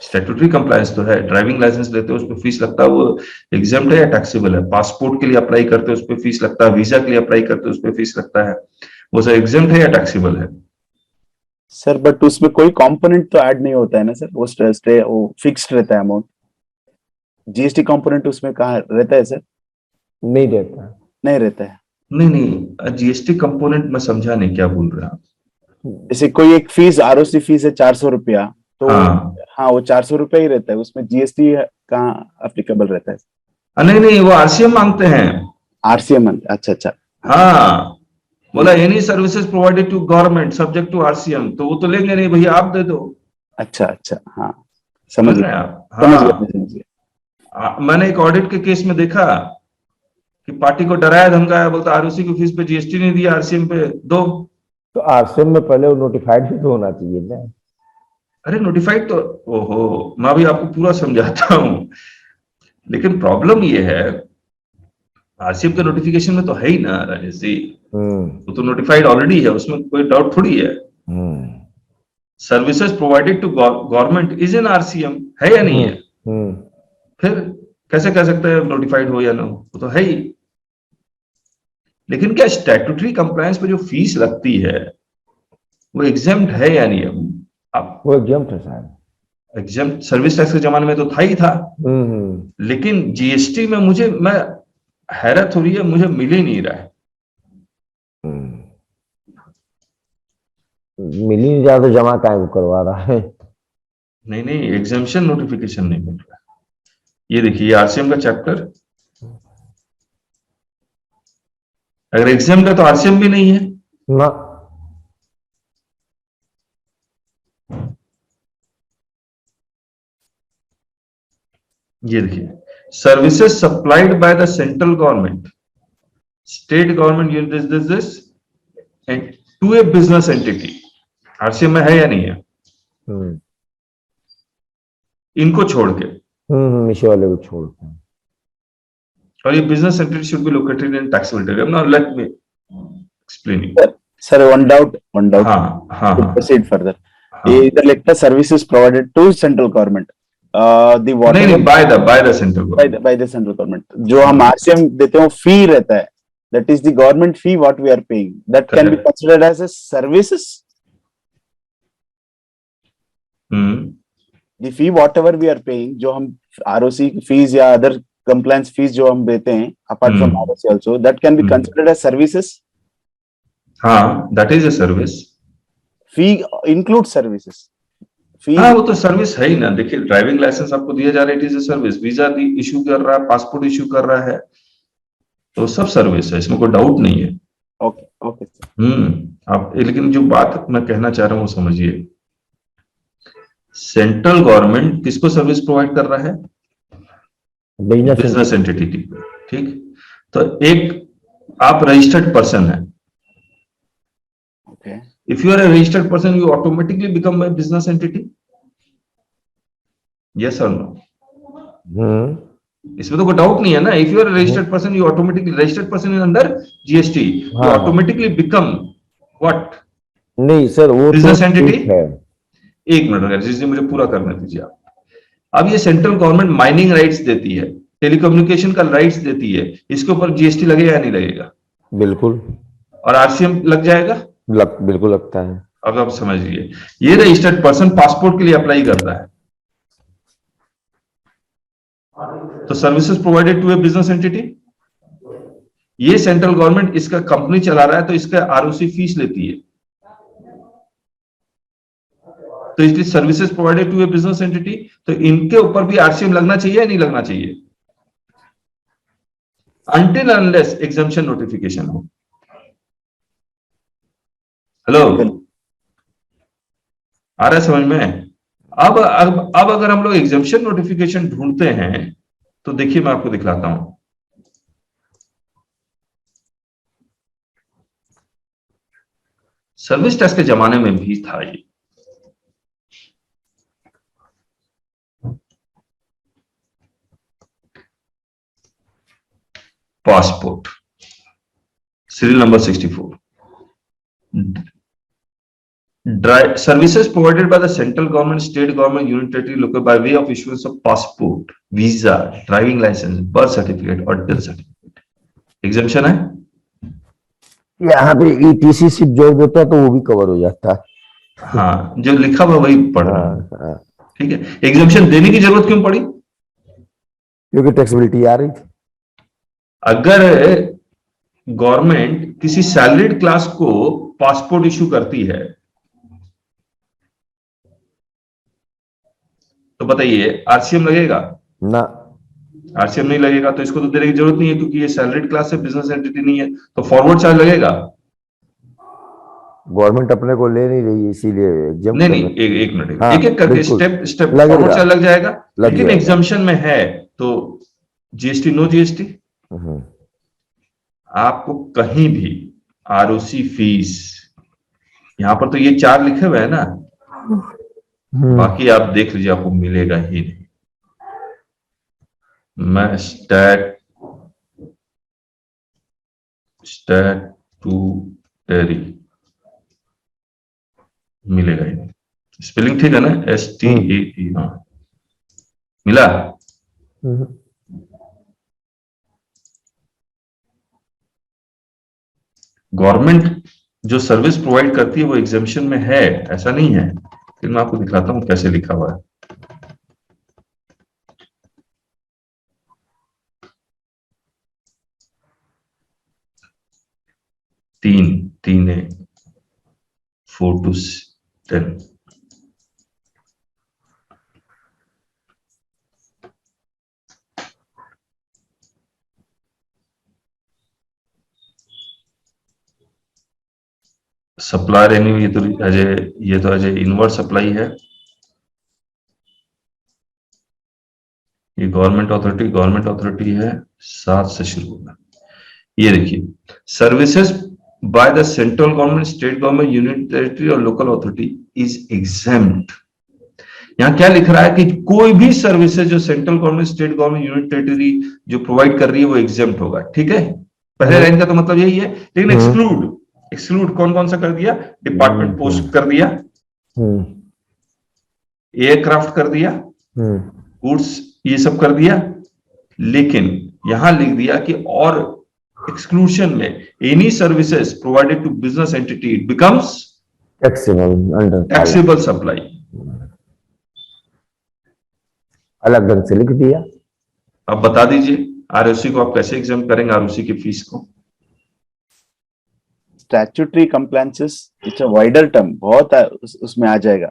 स्टैट्यूटरी कंप्लायंस तो है. ड्राइविंग लाइसेंस लेते हो उस पर फीस लगता है, वो एग्जम्प्ट है या टैक्सेबल है? पासपोर्ट के लिए अप्लाई करते हो उस पर फीस लगता है, वीजा के लिए अप्लाई करते हो उस पर फीस लगता है, वो सर एग्जम्प्ट है या टैक्सेबल है? सर बट उसमें कोई कंपोनेंट तो ऐड नहीं होता है ना सर, वो फिक्स्ड रहता है अमाउंट. जीएसटी कंपोनेंट उसमें कहाँ रहता है सर? नहीं रहता है. नहीं, जीएसटी कंपोनेंट मैं समझा नहीं, क्या बोल रहे हैं आप? जैसे कोई एक फीस, आरओसी फीस है 400 रुपया, तो हाँ वो 400 रुपया ही रहता है, उसमें जीएसटी कहाँ एप्लीकेबल रहता है? नहीं, वो आरसीएम मांगते हैं. आरसीएम, अच्छा. हाँ, बोला any services provided to government subject to RCM, तो वो तो लेंगे नहीं भैया, आप दे दो. अच्छा. हाँ, समझ समझ रहे गया, हैं आप? समझ गया, हाँ, समझ गया। मैंने एक ऑडिट के केस में देखा कि पार्टी को डराया धमकाया, बोलता आरओसी की फीस पे जीएसटी नहीं दिया, आरसीएम पे दो। तो आरसीएम में पहले वो नोटिफाइड भी तो होना चाहिए ना। अरे नोटिफाइड तो, ओहो, मैं अभी आपको पूरा समझाता हूँ। लेकिन प्रॉब्लम ये है, आरसीएम के नोटिफिकेशन में तो है ही ना राजेश जी, वो तो नोटिफाइड ऑलरेडी है, उसमें कोई डाउट थोड़ी है। Services provided to government is in RCM, है या नहीं है? फिर कैसे कह सकते हैं नोटिफाइड हो या ना हो, वो तो है ही। लेकिन क्या स्टैट्यूटरी कंप्लायंस पे जो फीस लगती है वो एग्जेम्प्ट है या नहीं है? आप वो एग्जाम था साहब। एग्जेम्प्ट सर्विस टैक्स के जमाने में तो था ही था, लेकिन जीएसटी में मैं हैरत हो रही है, मुझे मिल ही नहीं रहा है। मिली नहीं ज्यादा जमा काय को करवा रहा है। नहीं नहीं, एग्जाम्पशन नोटिफिकेशन नहीं मिल रहा है। ये देखिए आरसीएम का चैप्टर, अगर एग्जाम का तो आरसीएम भी नहीं है ना। ये देखिए, services supplied by the central government, state government, this and to a business entity, RCM में है या नहीं है? इनको छोड़ के, इसे वाले को छोड़ के। और ये business entity should be located in taxable territory. Now let me explain. Sir, one doubt. हाँ हाँ To हाँ, proceed further. हाँ। Either like the services provided to central government. The नहीं whatever नहीं, bye the central government. by the central government. जो हम RCM देते हैं वो फी रहता है. That is the government fee what we are paying. That can be Correct. considered as a services. The fee whatever we are paying, जो हम ROC fees या other compliance fees जो हम देते हैं, apart from ROC also, that can be considered as services. हाँ, that is a service. Fee includes services. Fee. हाँ, वो तो सर्विस है ही ना। देखिए, ड्राइविंग लाइसेंस आपको दिया जा रहा है, it is a service. Visa issue कर रहा है, पासपोर्ट इशू कर रहा है, तो सब सर्विस है, इसमें कोई डाउट नहीं है। Okay, okay. आप लेकिन जो बात मैं कहना चाह रहा हूँ वो समझिए, सेंट्रल गवर्नमेंट किसको सर्विस प्रोवाइड कर रहा है? बिजनेस एंटिटी को, ठीक। तो एक आप रजिस्टर्ड पर्सन है, Okay. if you are a registered person you automatically become a business entity, yes or no? इसमें तो कोई डाउट नहीं है ना। If you are registered person you automatically, registered person is under GST, you automatically become what? नहीं sir, वो business तो entity ठीक है। एक मिनट अगर जिससे मुझे पूरा करने दीजिए आप। अब ये सेंट्रल गवर्नमेंट माइनिंग राइट्स देती है, टेलीकम्युनिकेशन का राइट्स देती है, इसके ऊपर जीएसटी लगेगा या नहीं लगेगा? बिल्कुल। और आरसीएम लग जाएगा? बिल्कुल लगता है। अब आप समझिए, ये रजिस्टर्ड पर्सन पासपोर्ट के लिए अप्लाई करता है, तो services provided to a business entity. ये सेंट्रल गवर्नमेंट इसका कंपनी चला रहा है, तो इसका आरओसी फीस लेती है, तो इसलिए services provided to a business entity, तो इनके ऊपर भी आरसीएम लगना चाहिए या नहीं लगना चाहिए? अनटिल अनलेस एग्जम्पशन नोटिफिकेशन हो। हेलो, आ रहा है समझ में? अब अगर हम लोग एग्जम्पशन नोटिफिकेशन ढूंढते हैं तो देखिए मैं आपको दिखलाता हूं। सर्विस टैक्स के जमाने में भी था ये। Passport serial number 64, services provided by the central government, state government, union territory, local by way of issuance of passport, visa, driving license, birth certificate और death certificate, exemption है। यहाँ पे ईटीसी सिर्फ जोड़ देता है तो वो भी कवर हो जाता है। हाँ, जो लिखा हुआ वही पढ़ना, हाँ। ठीक है। एग्जेम्पशन देने की जरूरत क्यों पड़ी? क्योंकि टैक्सेबिलिटी आ रही थी। अगर गवर्नमेंट किसी सैलरीड क्लास को पासपोर्ट इशू करती है तो बताइए आरसीएम लगेगा? ना, आरसीएम नहीं लगेगा, तो इसको तो देने की जरूरत नहीं है क्योंकि ये सैलरीड क्लास है, बिजनेस एंटिटी नहीं है, तो फॉरवर्ड चार्ज लगेगा? गवर्नमेंट अपने को ले नहीं रही है, इसीलिए एग्जाम नहीं नहीं, एक मिनट, हाँ, एक एक करके बिल्कुल। स्टेप स्टेप लगेगा। फॉरवर्ड चल लग जाएगा। लग लेकिन जाएगा। एग्जाम्शन में है तो जीएसटी, नो जीएसटी। हम्म, आपको कहीं भी आरओसी फीस, यहां पर तो ये 4 लिखे हुए हैं ना, बाकी आप देख लीजिए, आपको मिलेगा ही नहीं। मैं स्टैट्यूटरी मिलेगा ही नहीं। स्पेलिंग ठीक है ना, STAT? हाँ, मिला। गवर्नमेंट जो सर्विस प्रोवाइड करती है वो एग्जामिशन में है, ऐसा नहीं है। फिर मैं आपको दिखाता हूं कैसे लिखा हुआ है। 3A 4 to 10। सप्लायर रेवेन्यू, ये तो एज ए इनवर्ड सप्लाई है। ये गवर्नमेंट अथॉरिटी है, 7 से शुरू होगा। ये देखिए, services by the central government, state government, union territory और लोकल अथॉरिटी इज एग्जेम्प्ट। यहां क्या लिख रहा है कि कोई भी सर्विसेज जो central government, state government, union territory जो प्रोवाइड कर रही है वो एग्जेम्प्ट होगा। ठीक है, पहले लाइन का तो मतलब यही है। लेकिन एक्सक्लूड कौन कौन सा कर दिया? डिपार्टमेंट पोस्ट कर दिया, एयरक्राफ्ट कर दिया, गुड्स ये सब कर दिया। लेकिन यहां लिख दिया कि और एक्सक्लूशन में any services provided to business entity it becomes taxable supply. अलग ढंग से लिख दिया। अब बता दीजिए आरओसी को आप कैसे एग्जाम करेंगे, आरओसी की फीस को? Statutory compliances, it's a wider term, बहुत उसमें आ जाएगा।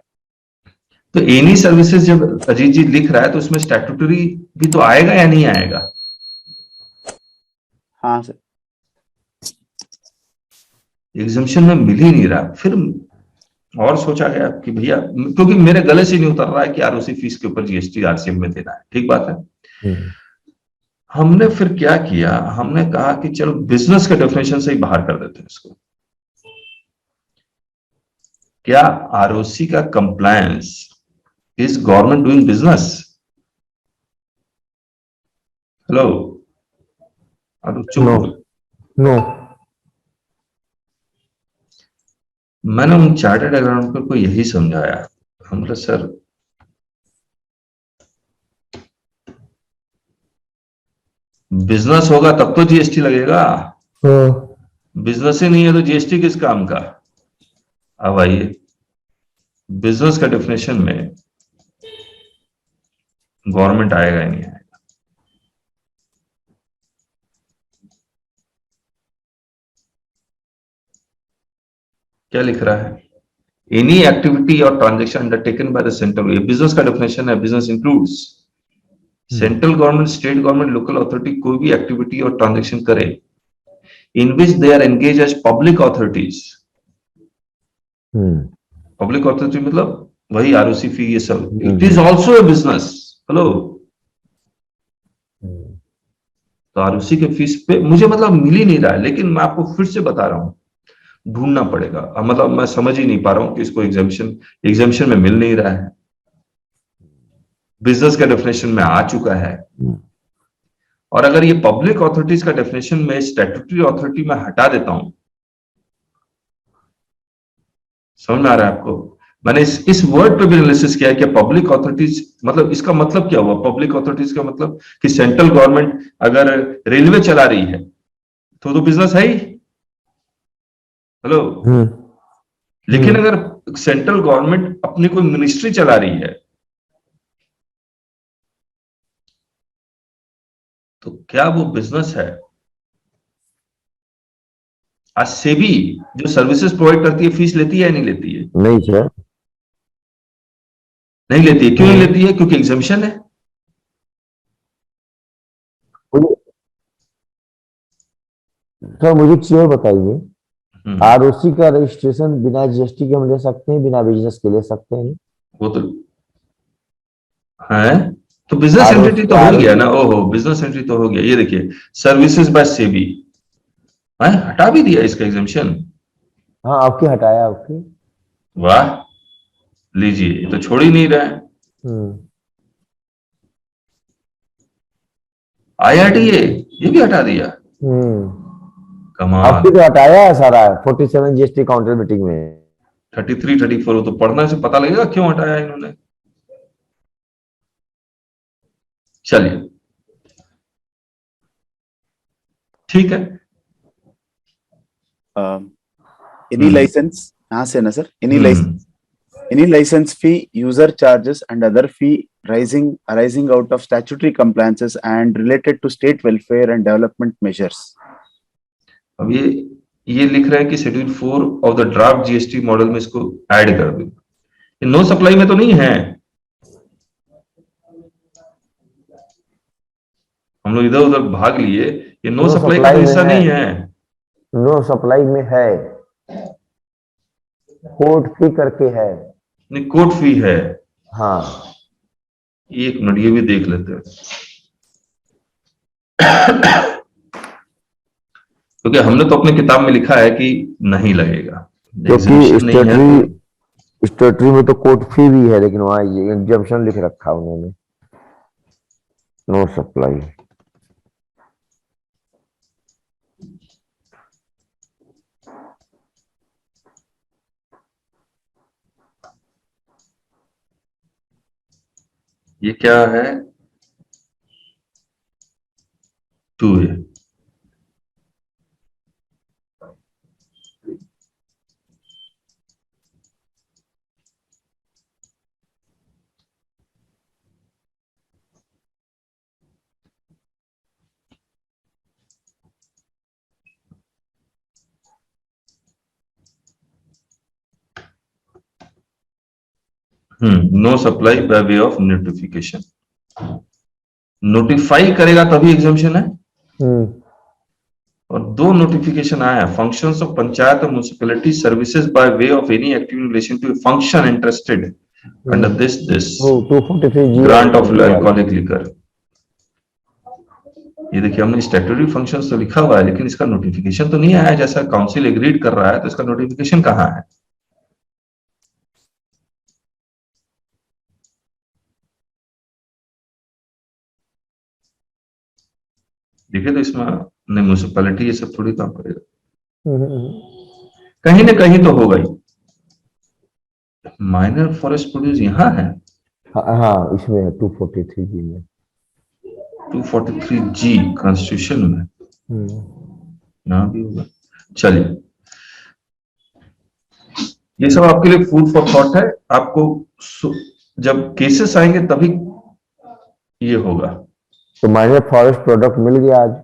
तो एनी सर्विसेज जब अजीत जी लिख रहा है तो उसमें स्टैट्यूटरी भी तो आएगा या नहीं आएगा? हाँ सर, एग्जामिशन में मिल ही नहीं रहा। फिर और सोचा गया कि भैया, क्योंकि मेरे गले से नहीं उतर रहा है कि आरओसी फीस के ऊपर जीएसटी आरसीएम में देना है, ठीक बात है। हमने फिर क्या किया, हमने कहा कि चलो बिजनेस के डेफिनेशन से ही बाहर कर देते हैं इसको। क्या आरओसी का compliance is government doing business? Hello, no. मैंने उन चार्टर्ड अकाउंटेंट को यही समझाया। हम बोले सर, बिजनेस होगा तब तो जीएसटी लगेगा, बिजनेस ही नहीं है तो जीएसटी किस काम का? अब आइए, बिजनेस का डेफिनेशन में गवर्नमेंट आएगा ही नहीं आएगा। क्या लिख रहा है? एनी एक्टिविटी और transaction undertaken by the central, ये बिजनेस का डेफिनेशन है। Business includes central government, state government, local authority कोई भी एक्टिविटी और ट्रांजेक्शन करे in which they are engage as public authorities. Public authority मतलब वही आरओसी फी, ये सब, it is also a business. Hello, तो आरओसी के फीस पे मुझे मतलब मिल ही नहीं रहा है। लेकिन मैं आपको फिर से बता रहा हूं, ढूंढना पड़ेगा। मतलब मैं समझ ही नहीं पा रहा हूं कि इसको एग्जामिशन में मिल नहीं रहा है। बिजनेस का डेफिनेशन में आ चुका है, और अगर ये पब्लिक अथॉरिटीज का डेफिनेशन में स्टैट्यूटरी अथॉरिटी में हटा देता हूं, समझ में आ रहा है आपको? मैंने इस वर्ड पे भी एनालिसिस किया है कि पब्लिक अथॉरिटीज मतलब इसका मतलब क्या हुआ? पब्लिक अथॉरिटीज का मतलब कि सेंट्रल गवर्नमेंट अगर रेलवे चला रही है तो बिजनेस है ही। हेलो, लेकिन अगर सेंट्रल गवर्नमेंट अपनी कोई मिनिस्ट्री चला रही है तो क्या वो बिजनेस है? आज सेबी जो सर्विसेज प्रोवाइड करती है फीस लेती है या नहीं लेती है? नहीं सर, नहीं लेती है। क्यों नहीं लेती है? क्योंकि एग्जामिशन है। सर मुझे चीज और बताइए आरओसी का रजिस्ट्रेशन बिना जीएसटी के हम ले सकते हैं, बिना बिजनेस के ले सकते हैं? वो तो है, तो बिजनेस ROC एंटिटी तो हो गया ना। ओहो, बिजनेस एंटिटी तो हो गया। ये देखिए, सर्विसेज बाय सेबी, हटा भी दिया इसका एग्जाम्पशन। हाँ, आपकी हटाया आपकी। वाह, लीजिए, ये तो छोड़ ही नहीं रहा है। हम्म। आईआरडीए ये भी हटा दिया, कमाल। आपकी तो हटाया है सारा 47 जीएसटी काउंटर मीटिंग में। 33 34 तो पढ़ने से पता लगेगा क्यों हटाया इन्होंने। चलिए, ठीक है। Any license, हाँ से ना sir, any license, hmm, any license fee, user charges and other fee arising out of statutory compliances and related to state welfare and development measures. अब ये लिख रहे हैं कि schedule 4 of the draft GST model में इसको add कर दो। ये नो सप्लाई में तो नहीं है, हम लोग इधर उधर भाग लिए। ये नो No सप्लाई का supply तो में हिस्सा है। नहीं है। नो सप्लाई में है, कोर्ट फी करके है। नहीं, कोर्ट फी है। हाँ, एक मिनट, ये भी देख लेते हैं, क्योंकि हमने तो अपने किताब में लिखा है कि नहीं लगेगा, क्योंकि exemption नहीं है तो। स्टेटरी में तो कोर्ट फी भी है, लेकिन वहां ये एग्जम्पशन लिख रखा उन्होंने, नो सप्लाई। ये क्या है, 2A। No supply by way of notification. Notify करेगा तभी एग्जाम्पशन है। और दो नोटिफिकेशन आया है, फंक्शंस ऑफ पंचायत और municipality services by way of any activity in relation to function interested under this 243G grant of alcoholic liquor. ये देखिए, हमने स्टैट्यूटरी फंक्शंस तो लिखा हुआ है, लेकिन इसका नोटिफिकेशन तो नहीं आया। जैसा काउंसिल एग्रीड कर रहा है, तो इसका नोटिफिकेशन कहाँ है? देखिए, तो इसमें म्युनिसिपैलिटी ये सब थोड़ी काम करेगा, कहीं ना कहीं तो होगा ही। माइनर फॉरेस्ट प्रोड्यूस यहाँ है, हाँ, इसमें है 243G में, 243G कॉन्स्टिट्यूशन में यहाँ भी होगा। चलिए, ये सब आपके लिए फूड फॉर थॉट है। आपको जब केसेस आएंगे तभी ये होगा। तो माइनर फॉरेस्ट प्रोडक्ट मिल गया आज?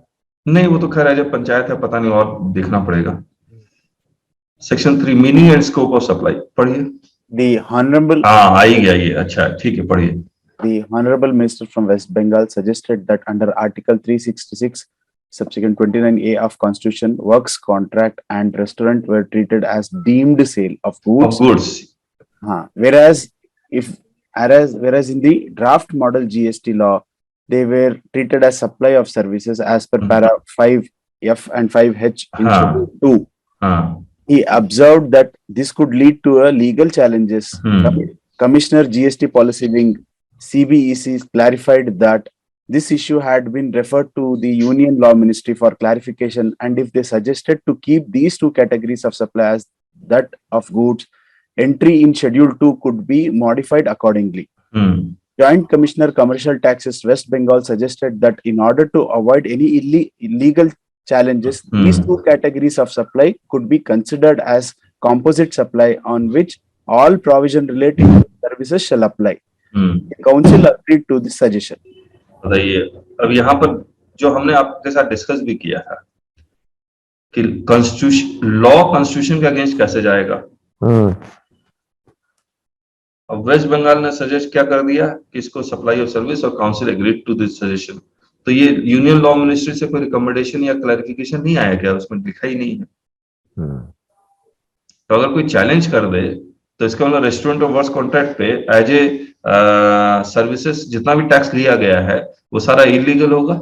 नहीं, वो तो खैर है, जब पंचायत है, पता नहीं, और देखना पड़ेगा। Section 3 meaning and scope of supply पढ़िए। The Honorable, हाँ, आ ही गया ये, अच्छा ठीक है, पढ़िए। the Honorable Minister from West Bengal suggested that under Article 366, subsection 29A of Constitution, works contract and restaurant were treated as deemed sale of Of goods. goods। Whereas in the draft model GST law, they were treated as supply of services as per para 5F and 5H in हाँ। Schedule 2. हाँ। He observed that this could lead to a legal challenges. Commissioner GST Policy Wing CBEC clarified that this issue had been referred to the Union Law Ministry for clarification, and if they suggested to keep these two categories of supply as that of goods, entry in Schedule 2 could be modified accordingly. Joint Commissioner Commercial Taxes West Bengal suggested that in order to avoid any illegal challenges, these two categories of supply could be considered as composite supply on which all provision relating to services shall apply. The council agreed to this suggestion. बताइए, अब यहाँ पर जो हमने आपके साथ discuss भी किया था कि कॉन्स्टिट्यूशन के अगेंस्ट कैसे जाएगा। अब वेस्ट बंगाल ने सजेस्ट क्या कर दिया कि इसको सप्लाई ऑफ सर्विस, और council agreed to this suggestion. तो ये यूनियन लॉ मिनिस्ट्री से कोई रिकमेंडेशन या क्लैरिफिकेशन नहीं आया क्या? उसमें लिखा ही नहीं है। तो अगर कोई चैलेंज कर दे तो इसका मतलब रेस्टोरेंट और वर्क्स कॉन्ट्रैक्ट पे एज ए सर्विसेज जितना भी टैक्स लिया गया है वो सारा इलीगल होगा।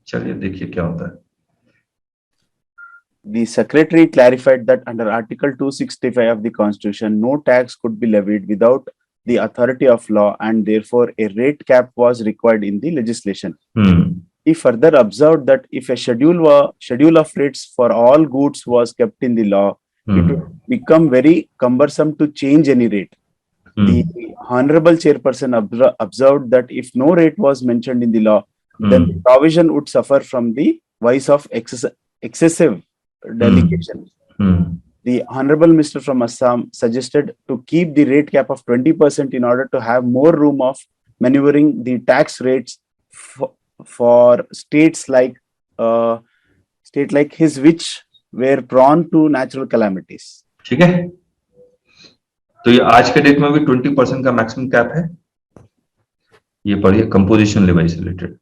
चलिए देखिए क्या होता है। The secretary clarified that under Article 265 of the Constitution, no tax could be levied without the authority of law, and therefore a rate cap was required in the legislation. He further observed that if a schedule of rates for all goods was kept in the law, it would become very cumbersome to change any rate. The Honorable Chairperson observed that if no rate was mentioned in the law, then the provision would suffer from the vice of excessive delegation. The Honorable Minister from Assam suggested to keep the rate cap of 20% in order to have more room of maneuvering the tax rates for states like his, which were prone to natural calamities. ठीक है, तो ये आज के date में भी 20% का maximum cap है। ये पढ़िए कंपोजिशन लेवी से related.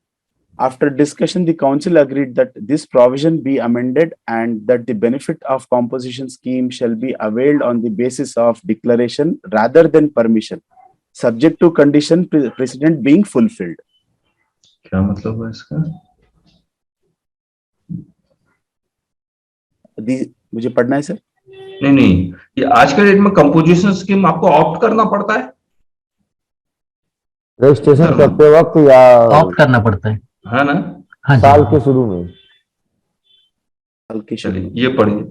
After discussion, the council agreed that this provision be amended and that the benefit of composition scheme shall be availed on the basis of declaration rather than permission, subject to condition precedent being fulfilled. क्या मतलब है इसका? मुझे पढ़ना है sir? नहीं, ये आज के डेट में कंपोजिशन स्कीम आपको ऑप्ट करना पड़ता है रजिस्ट्रेशन करते वक्त या ऑप्ट करना पड़ता है ना? हाँ साल के शुरू में। चलिए ये पढ़िए।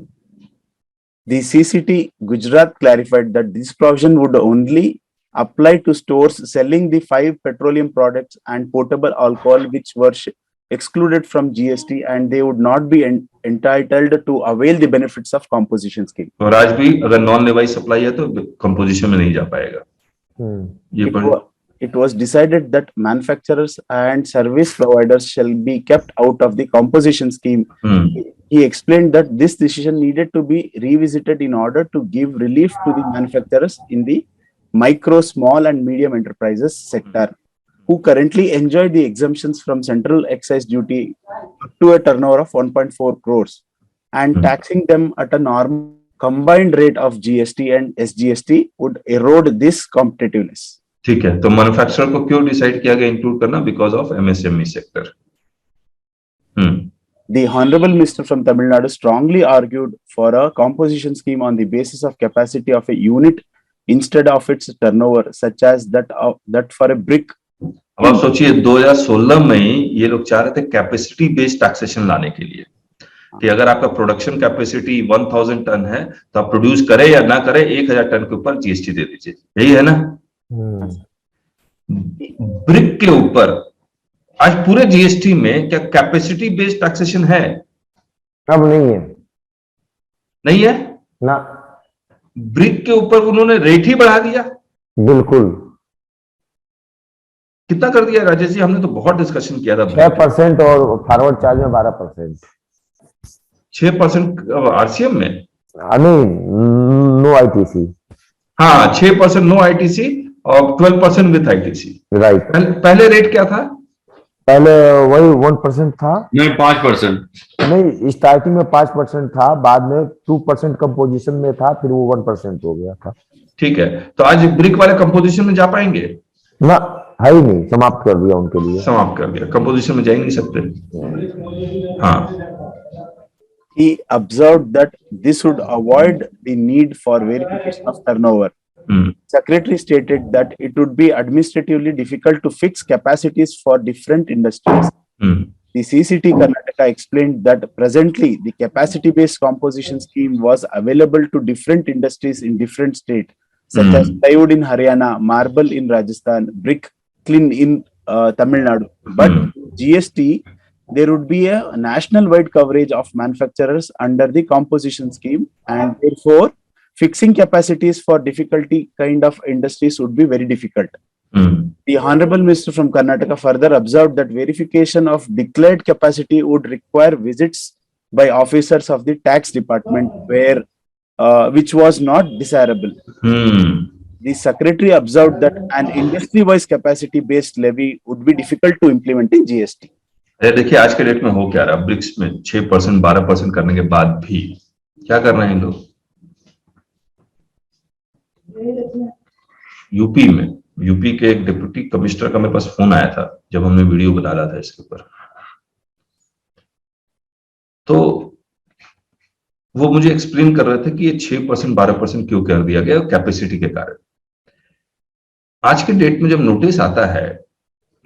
The CCT Gujarat clarified that this provision would only apply to stores selling the 5 petroleum products and potable alcohol which were excluded from GST, and they would not be entitled to avail the benefits of composition scheme. और आज भी अगर non levy supply है तो composition में नहीं जा पाएगा। ये पढ़िए। It was decided that manufacturers and service providers shall be kept out of the composition scheme. He explained that this decision needed to be revisited in order to give relief to the manufacturers in the micro, small and medium enterprises sector, who currently enjoy the exemptions from central excise duty up to a turnover of 1.4 crores, and taxing them at a normal combined rate of GST and SGST would erode this competitiveness. ठीक है, तो manufacturer को क्यों decide किया गया include करना? Because of MSME sector. The Honorable Minister from Tamil Nadu strongly argued for a composition scheme on the basis of capacity of a unit instead of its turnover, such as that for a brick. अब आप सोचिए 2016 में ये लोग चाह रहे थे capacity based taxation लाने के लिए कि अगर आपका प्रोडक्शन कैपेसिटी 1000 टन है तो आप प्रोड्यूस करें या ना करें 1000 टन के ऊपर जीएसटी दे दीजिए, यही है ना? ब्रिक के ऊपर आज पूरे जीएसटी में क्या कैपेसिटी बेस्ड टैक्सेशन है? अब नहीं है। नहीं है ना। ब्रिक के ऊपर उन्होंने रेट ही बढ़ा दिया। बिल्कुल। कितना कर दिया राजेश जी? हमने तो बहुत डिस्कशन किया था। 6% और फॉरवर्ड चार्ज में 12%। 6% आरसीएम में? नहीं, नो आईटीसी। हाँ, 6% नो आईटीसी और 12% विथ आईटीसी। राइट। पहले रेट क्या था? पहले वही 1% था। नहीं, 5%। नहीं, स्टार्टिंग में 5% था, बाद में 2% कंपोजिशन में था, फिर वो 1% हो गया था। ठीक है, तो आज ब्रिक वाले कंपोजिशन में जा पाएंगे ना? है ही नहीं, समाप्त कर दिया उनके लिए। समाप्त कर दिया, कंपोजिशन में जा ही नहीं सकते। हाँ। He observed that this would avoid the need for verification of turnover. Secretary stated that it would be administratively difficult to fix capacities for different industries. The CCT Karnataka explained that presently the capacity-based composition scheme was available to different industries in different states, such as plywood in Haryana, marble in Rajasthan, brick kiln in Tamil Nadu. But GST, there would be a national-wide coverage of manufacturers under the composition scheme, and therefore fixing capacities for difficulty kind of industries would be very difficult. The Honorable Minister from Karnataka further observed that verification of declared capacity would require visits by officers of the tax department, which was not desirable. The Secretary observed that an industry-wise capacity-based levy would be difficult to implement in GST. देखिए आज के date में हो क्या रहा, BRICS में 6% 12% करने के बाद भी क्या कर रहे हैं इन लोग यूपी में? यूपी के एक डिप्टी कमिश्नर का मेरे पास फोन आया था जब हमने वीडियो डाला था इसके ऊपर, तो वो मुझे एक्सप्लेन कर रहे थे कि ये 6% 12% क्यों कर दिया गया कैपेसिटी के कारण। आज के डेट में जब नोटिस आता है,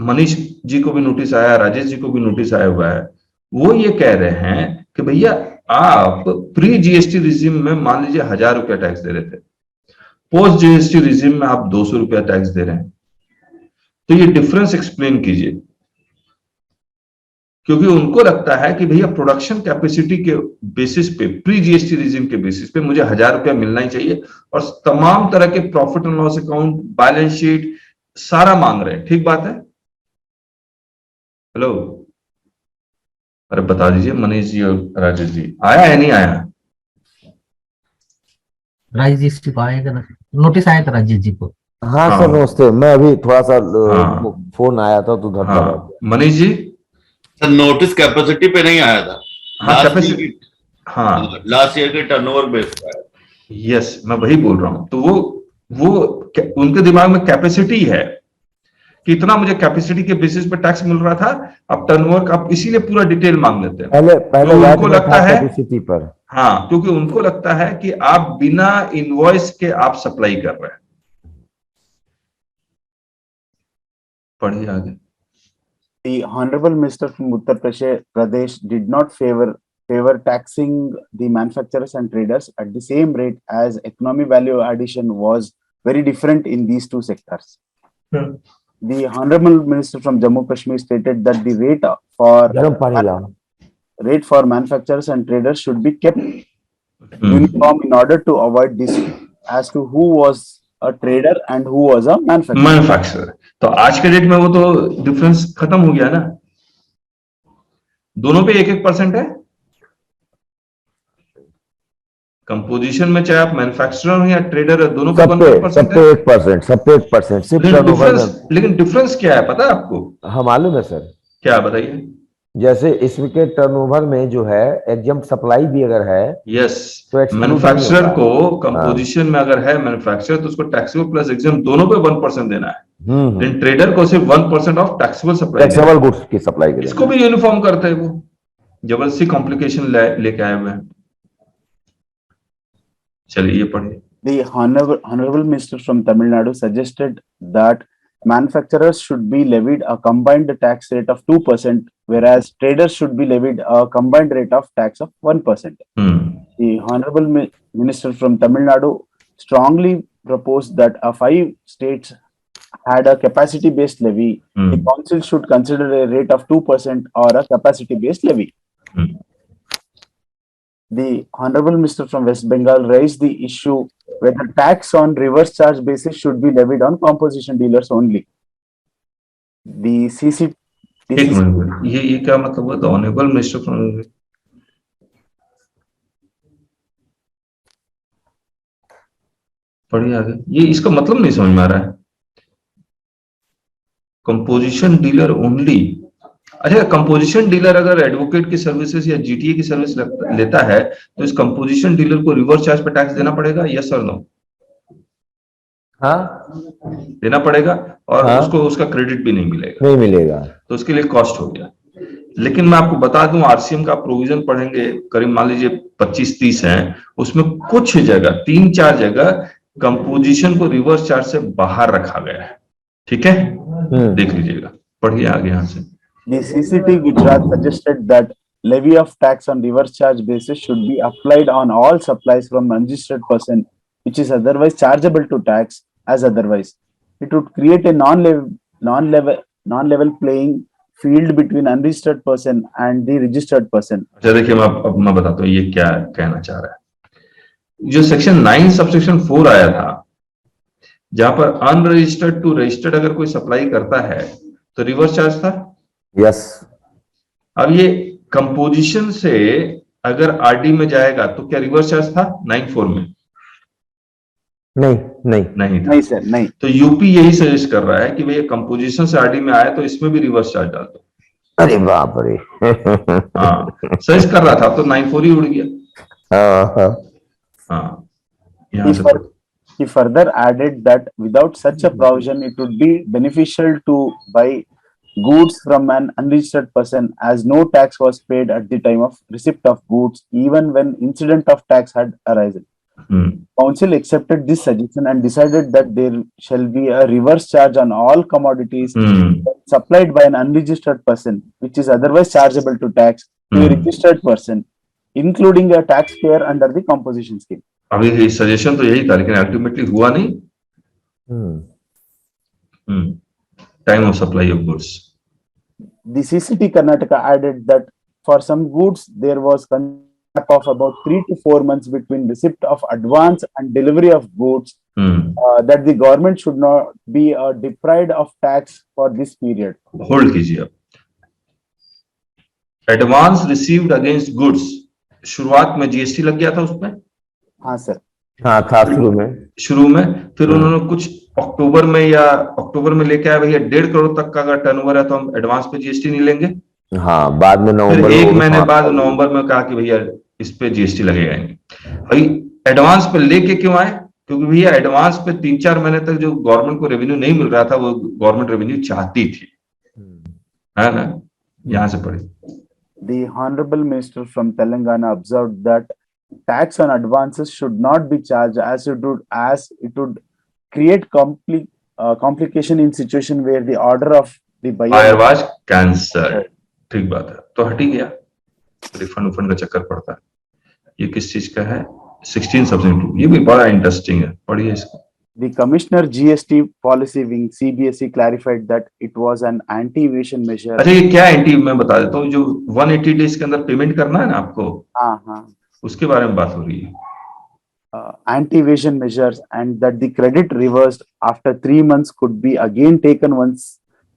मनीष जी को भी नोटिस आया, राजेश जी को भी नोटिस आया हुआ है, वो ये कह रहे हैं कि भैया आप प्री जीएसटी रिजिम में मान लीजिए 1000 रुपया टैक्स दे रहे थे, पोस्ट जीएसटी रिजिम में आप 200 रुपया टैक्स दे रहे हैं। तो ये डिफरेंस एक्सप्लेन कीजिए, क्योंकि उनको लगता है कि भैया प्रोडक्शन कैपेसिटी के बेसिस पे, प्री जीएसटी रिजिम के बेसिस पे मुझे 1000 रुपया मिलना ही चाहिए, और तमाम तरह के profit and loss account, balance sheet सारा मांग रहे हैं। ठीक बात है? हेलो, अरे बता दीजिए मनीष जी और राजेश जी, आया है नहीं आया? राजेश जी को आएगा ना, नोटिस आया था राजेश जी को। हाँ हाँ। सर नमस्ते, मैं अभी थोड़ा सा हाँ। फोन आया था तो घर पर आ हाँ Manish ji. Sir notice capacity पे नहीं आया था, हाँ कैपेसिटी, हाँ लास्ट ईयर के टर्नओवर बेस पर। यस, मैं वही बोल रहा हूं। तो वो उनके दिमाग में कैपेसिटी है कि इतना मुझे कैपेसिटी के बेसिस पे टैक्स मिल रहा था, अब टर्नओवर का, अब इसीलिए पूरा डिटेल मांग लेते हैं। पहले तो वैट उनको में लगता था है, कैपेसिटी पर। हाँ, क्योंकि उनको लगता है कि आप बिना इनवॉइस के आप सप्लाई कर रहे हैं। पढ़िए आगे। The Honorable Minister from Uttar Pradesh did not favor taxing the manufacturers and traders at the same rate, as economy value addition was very different in these two sectors. The Honorable Minister from Jammu Kashmir stated that the गर्म पानी लाओ। rate for manufacturers and traders should be kept uniform in order to avoid dispute as to who was a trader and who was a manufacturer. Manufacturer. तो आज के date में वो तो difference खत्म हो गया ना, दोनों पे 1-1% है। कंपोजिशन में चाहे आप मैन्युफैक्चरर हो या ट्रेडर है, दोनों पे 1% है। 1%, सब पे 1%, सिर्फ टर्नओवर। लेकिन डिफरेंस क्या है पता है आपको? हाँ मालूम है सर। क्या बताइए? जैसे इसके टर्नओवर में जो है एग्जाम सप्लाई भी अगर है, यस, तो exclude मैन्युफैक्चरर नहीं को कंपोजिशन में अगर है मैन्युफैक्चरर, तो उसको टैक्सेबल प्लस एग्जाम दोनों पे 1% देना है। लेकिन ट्रेडर को सिर्फ 1% of taxable supply, taxable goods की सप्लाई के लिए। इसको भी यूनिफॉर्म करते हैं वो, जबरदस्ती कॉम्प्लिकेशन लेके आए हुए हैं। चलिए ये पढ़िए। The Honorable Minister from Tamil Nadu suggested that manufacturers should be levied a combined tax rate of 2%, whereas traders should be levied a combined rate of tax of 1%. The Honorable Minister from Tamil Nadu strongly proposed that a 5 states had a capacity-based levy. The council should consider a rate of 2% or a capacity-based levy. The Honorable Minister from West Bengal raised the issue whether tax on reverse charge basis should be levied on composition dealers only. The एक minute, ये क्या मतलब हुआ? The honourable minister from, पढ़िए आगे। ये इसका मतलब नहीं समझ में आ रहा है। कंपोजिशन डीलर ओनली, अच्छा कंपोजिशन डीलर अगर एडवोकेट की सर्विसेज या जीटीए की सर्विस लेता है, तो इस कंपोजिशन डीलर को रिवर्स चार्ज पे टैक्स देना पड़ेगा, यस और नो? हाँ देना पड़ेगा, और हाँ? उसको उसका क्रेडिट भी नहीं मिलेगा, नहीं मिलेगा, तो उसके लिए कॉस्ट हो गया। लेकिन मैं आपको बता दूं, आरसीएम का प्रोविजन पढ़ेंगे, करीब मान लीजिए 25-30 हैं, उसमें कुछ जगह 3-4 जगह कंपोजिशन को रिवर्स चार्ज से बाहर रखा गया है। ठीक है, देख लीजिएगा, पढ़िए आगे यहां से। The CCT Gujarat suggested that levy of tax on reverse charge basis should be applied on all supplies from unregistered person, which is otherwise chargeable to tax as otherwise. It would create a non-level playing field between unregistered person and the registered person. अच्छा देखिए, मैं बताता हूँ ये क्या कहना चाह रहा है। जो सेक्शन 9 सबसेक्शन 4 आया था, जहां पर अनरजिस्टर्ड टू रजिस्टर्ड अगर कोई सप्लाई करता है तो रिवर्स चार्ज था। यस। अब ये कंपोजिशन से अगर आरडी में जाएगा तो क्या रिवर्स चार्ज था 9(4) में? नहीं था। नहीं सर, नहीं। तो यूपी यही सजेस्ट कर रहा है कि भैया कंपोजिशन से आरडी में आया तो इसमें भी रिवर्स चार्ज डाल दो। अरे बाप रे। हाँ सजेस्ट कर रहा था, तो 9(4) ही उड़ गया। हाँ हाँ हाँ, यहाँ He, से fur- he further added that without such a provision, it would be beneficial to buy goods from an unregistered person, as no tax was paid at the time of receipt of goods, even when incident of tax had arisen. Council accepted this suggestion and decided that there shall be a reverse charge on all commodities supplied by an unregistered person, which is otherwise chargeable to tax, to a registered person, including a taxpayer under the composition scheme. अभी suggestion तो यही था, लेकिन ultimately हुआ नहीं। Time of supply of goods. The CCT Karnataka added that for some goods there was gap of about 3 to 4 months between receipt of advance and delivery of goods, that the government should not be deprived of tax for this period. Hold कीजिए अब। Advance received against goods, शुरुआत में GST लग गया था उसमें। हाँ sir. हाँ था शुरू में फिर उन्होंने कुछ अक्टूबर में लेके आया, भैया 1.5 करोड़ तक का अगर टर्नओवर है तो हम एडवांस पे जीएसटी नहीं लेंगे। हाँ, बाद में नवंबर, फिर 1 महीने बाद नवंबर में कहा कि भैया इस पे जीएसटी लगेगा नहीं। भाई एडवांस पे लेके क्यों आए? क्योंकि भैया एडवांस पे 3-4 महीने तक जो गवर्नमेंट को रेवेन्यू नहीं मिल रहा था, वो गवर्नमेंट रेवेन्यू चाहती थी, है ना। यहाँ से पढ़े। The Honorable Minister from Telangana observed that tax on advances should not be charged, as it would create complication in situation where the order of the buyer was cancelled। ठीक बात है, तो हट ही गया, रिफंड का चक्कर पड़ता है। ये किस चीज का है? 16 सब्जेक्ट, ये भी बड़ा इंटरेस्टिंग है, पढ़िए इसको। The Commissioner GST Policy Wing CBSE clarified that it was an anti-evasion measure. अच्छा, ये क्या एंटी, मैं बता देता हूँ। जो 180 डेज के अंदर पेमेंट करना है ना आपको, हाँ, उसके बारे में बात हो रही है। Anti-evasion measures, and that the credit reversed after 3 months could be again taken once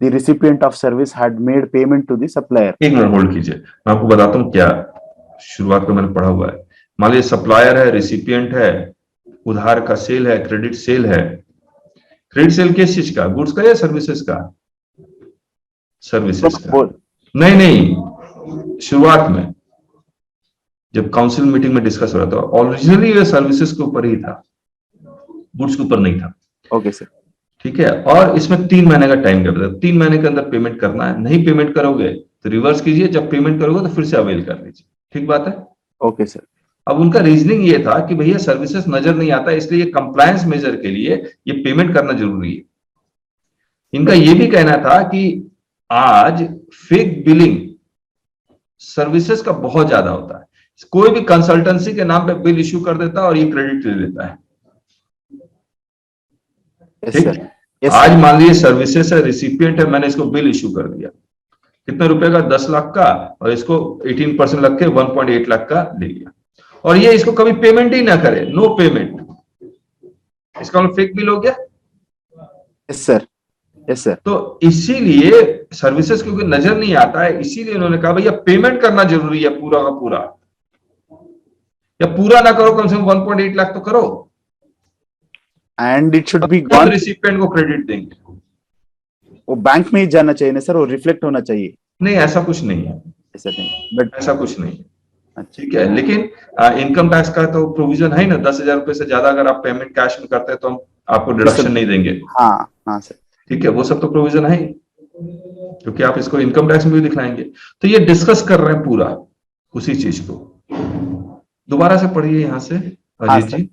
the recipient of service had made payment to the supplier. एक मिनट होल्ड कीजिए, मैं आपको बताता हूँ क्या शुरुआत में मैंने पढ़ा हुआ है। मान लीजिए सप्लायर है, रिसिपिएंट है, उधार का सेल है, क्रेडिट सेल है। क्रेडिट सेल किस चीज का? गुड्स का या सर्विसेज का? सर्विसेज का। नहीं, शुरुआत में जब काउंसिल मीटिंग में डिस्कस हो रहा था, ओरिजिनली ये सर्विसेज के ऊपर ही था, गुड्स के ऊपर नहीं था। ओके सर, ठीक है। और इसमें 3 महीने का टाइम गैप है, 3 महीने के अंदर पेमेंट करना है। नहीं पेमेंट करोगे तो रिवर्स कीजिए, जब पेमेंट करोगे तो फिर से अवेल कर लीजिए। ठीक बात है? Okay sir. अब उनका रीजनिंग ये था कि भैया सर्विसेज नजर नहीं आता, इसलिए कंप्लायंस मेजर के लिए ये पेमेंट करना जरूरी है। इनका ये भी कहना था कि आज फेक बिलिंग सर्विसेज का बहुत ज्यादा होता है। कोई भी कंसल्टेंसी के नाम पे बिल इश्यू कर देता है और ये क्रेडिट ले लेता है। ठीक? आज मान लीजिए सर्विसेज है, रिसिपिएंट है, मैंने इसको बिल इश्यू कर दिया, कितने रुपए का? 10 लाख का, और इसको 18% लग के 1.8 लाख का ले लिया, और ये इसको कभी पेमेंट ही ना करे, नो पेमेंट, इसका मतलब फेक बिल हो गया। Yes sir. तो इसीलिए सर्विसेज क्योंकि नजर नहीं आता है, इसीलिए उन्होंने कहा भैया पेमेंट करना जरूरी है, पूरा का पूरा, या पूरा ना करो कम से कम 1.8 लाख तो करो, and it should be gone, recipient को क्रेडिट देंगे। वो बैंक में ही जाना चाहिए ना सर, वो रिफ्लेक्ट होना चाहिए। नहीं, ऐसा कुछ नहीं है, ऐसा नहीं, बट ऐसा कुछ नहीं है। ठीक है, लेकिन इनकम टैक्स का तो प्रोविजन है ना, 10,000 रुपए से ज्यादा अगर आप पेमेंट कैश में करते हैं तो हम आपको डिडक्शन नहीं देंगे। हाँ सर। ठीक है, वो सब तो प्रोविजन है, क्योंकि आप इसको इनकम टैक्स में भी दिखलाएंगे। तो ये डिस्कस कर रहे हैं पूरा उसी चीज को। दोबारा से पढ़िए यहाँ से अजीत जी।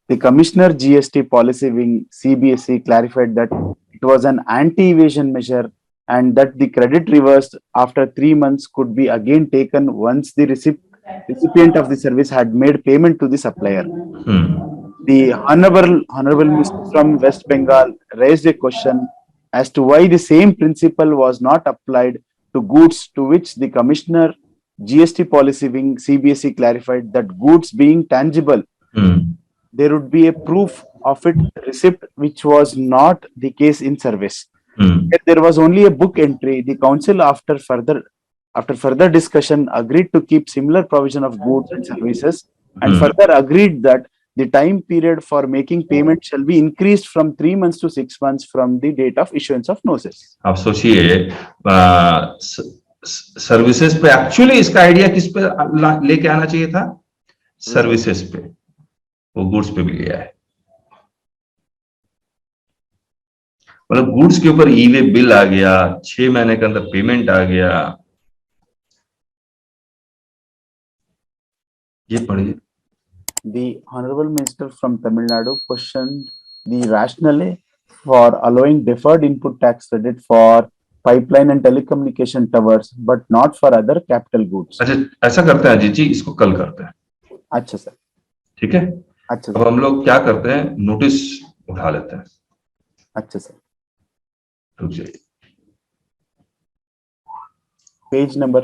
The Commissioner GST Policy Wing CBSE clarified that it was an anti-evasion measure, and that the credit reversed after 3 months could be again taken once the recipient of the service had made payment to the supplier. The Honorable Minister from West Bengal raised a question as to why the same principle was not applied to goods, to which the Commissioner GST Policy Wing CBSE clarified that goods being tangible, there would be a proof of it receipt, which was not the case in service. There was only a book entry. The council, after further discussion, agreed to keep similar provision of goods and services, and further agreed that the time period for making payment shall be increased from 3 months to 6 months from the date of issuance of notice. आप सोचिए, services पे actually इसका idea किस पे लेके आना चाहिए था? सर्विसेज पे, वो गुड्स पे भी लिया है। मतलब गुड्स के ऊपर ई वे बिल आ गया, 6 महीने के अंदर पेमेंट आ गया। ये पढ़िए। The Honorable Minister from Tamil Nadu questioned the rationale for allowing deferred input tax credit for pipeline and telecommunication towers, but not for other capital goods. अच्छा, ऐसा करते हैं अजीत जी, इसको कल करते हैं, अच्छा सर, ठीक है। अच्छा अब सर, हम लोग क्या करते हैं, नोटिस उठा लेते हैं। अच्छा सर। रुक जाइए। Page number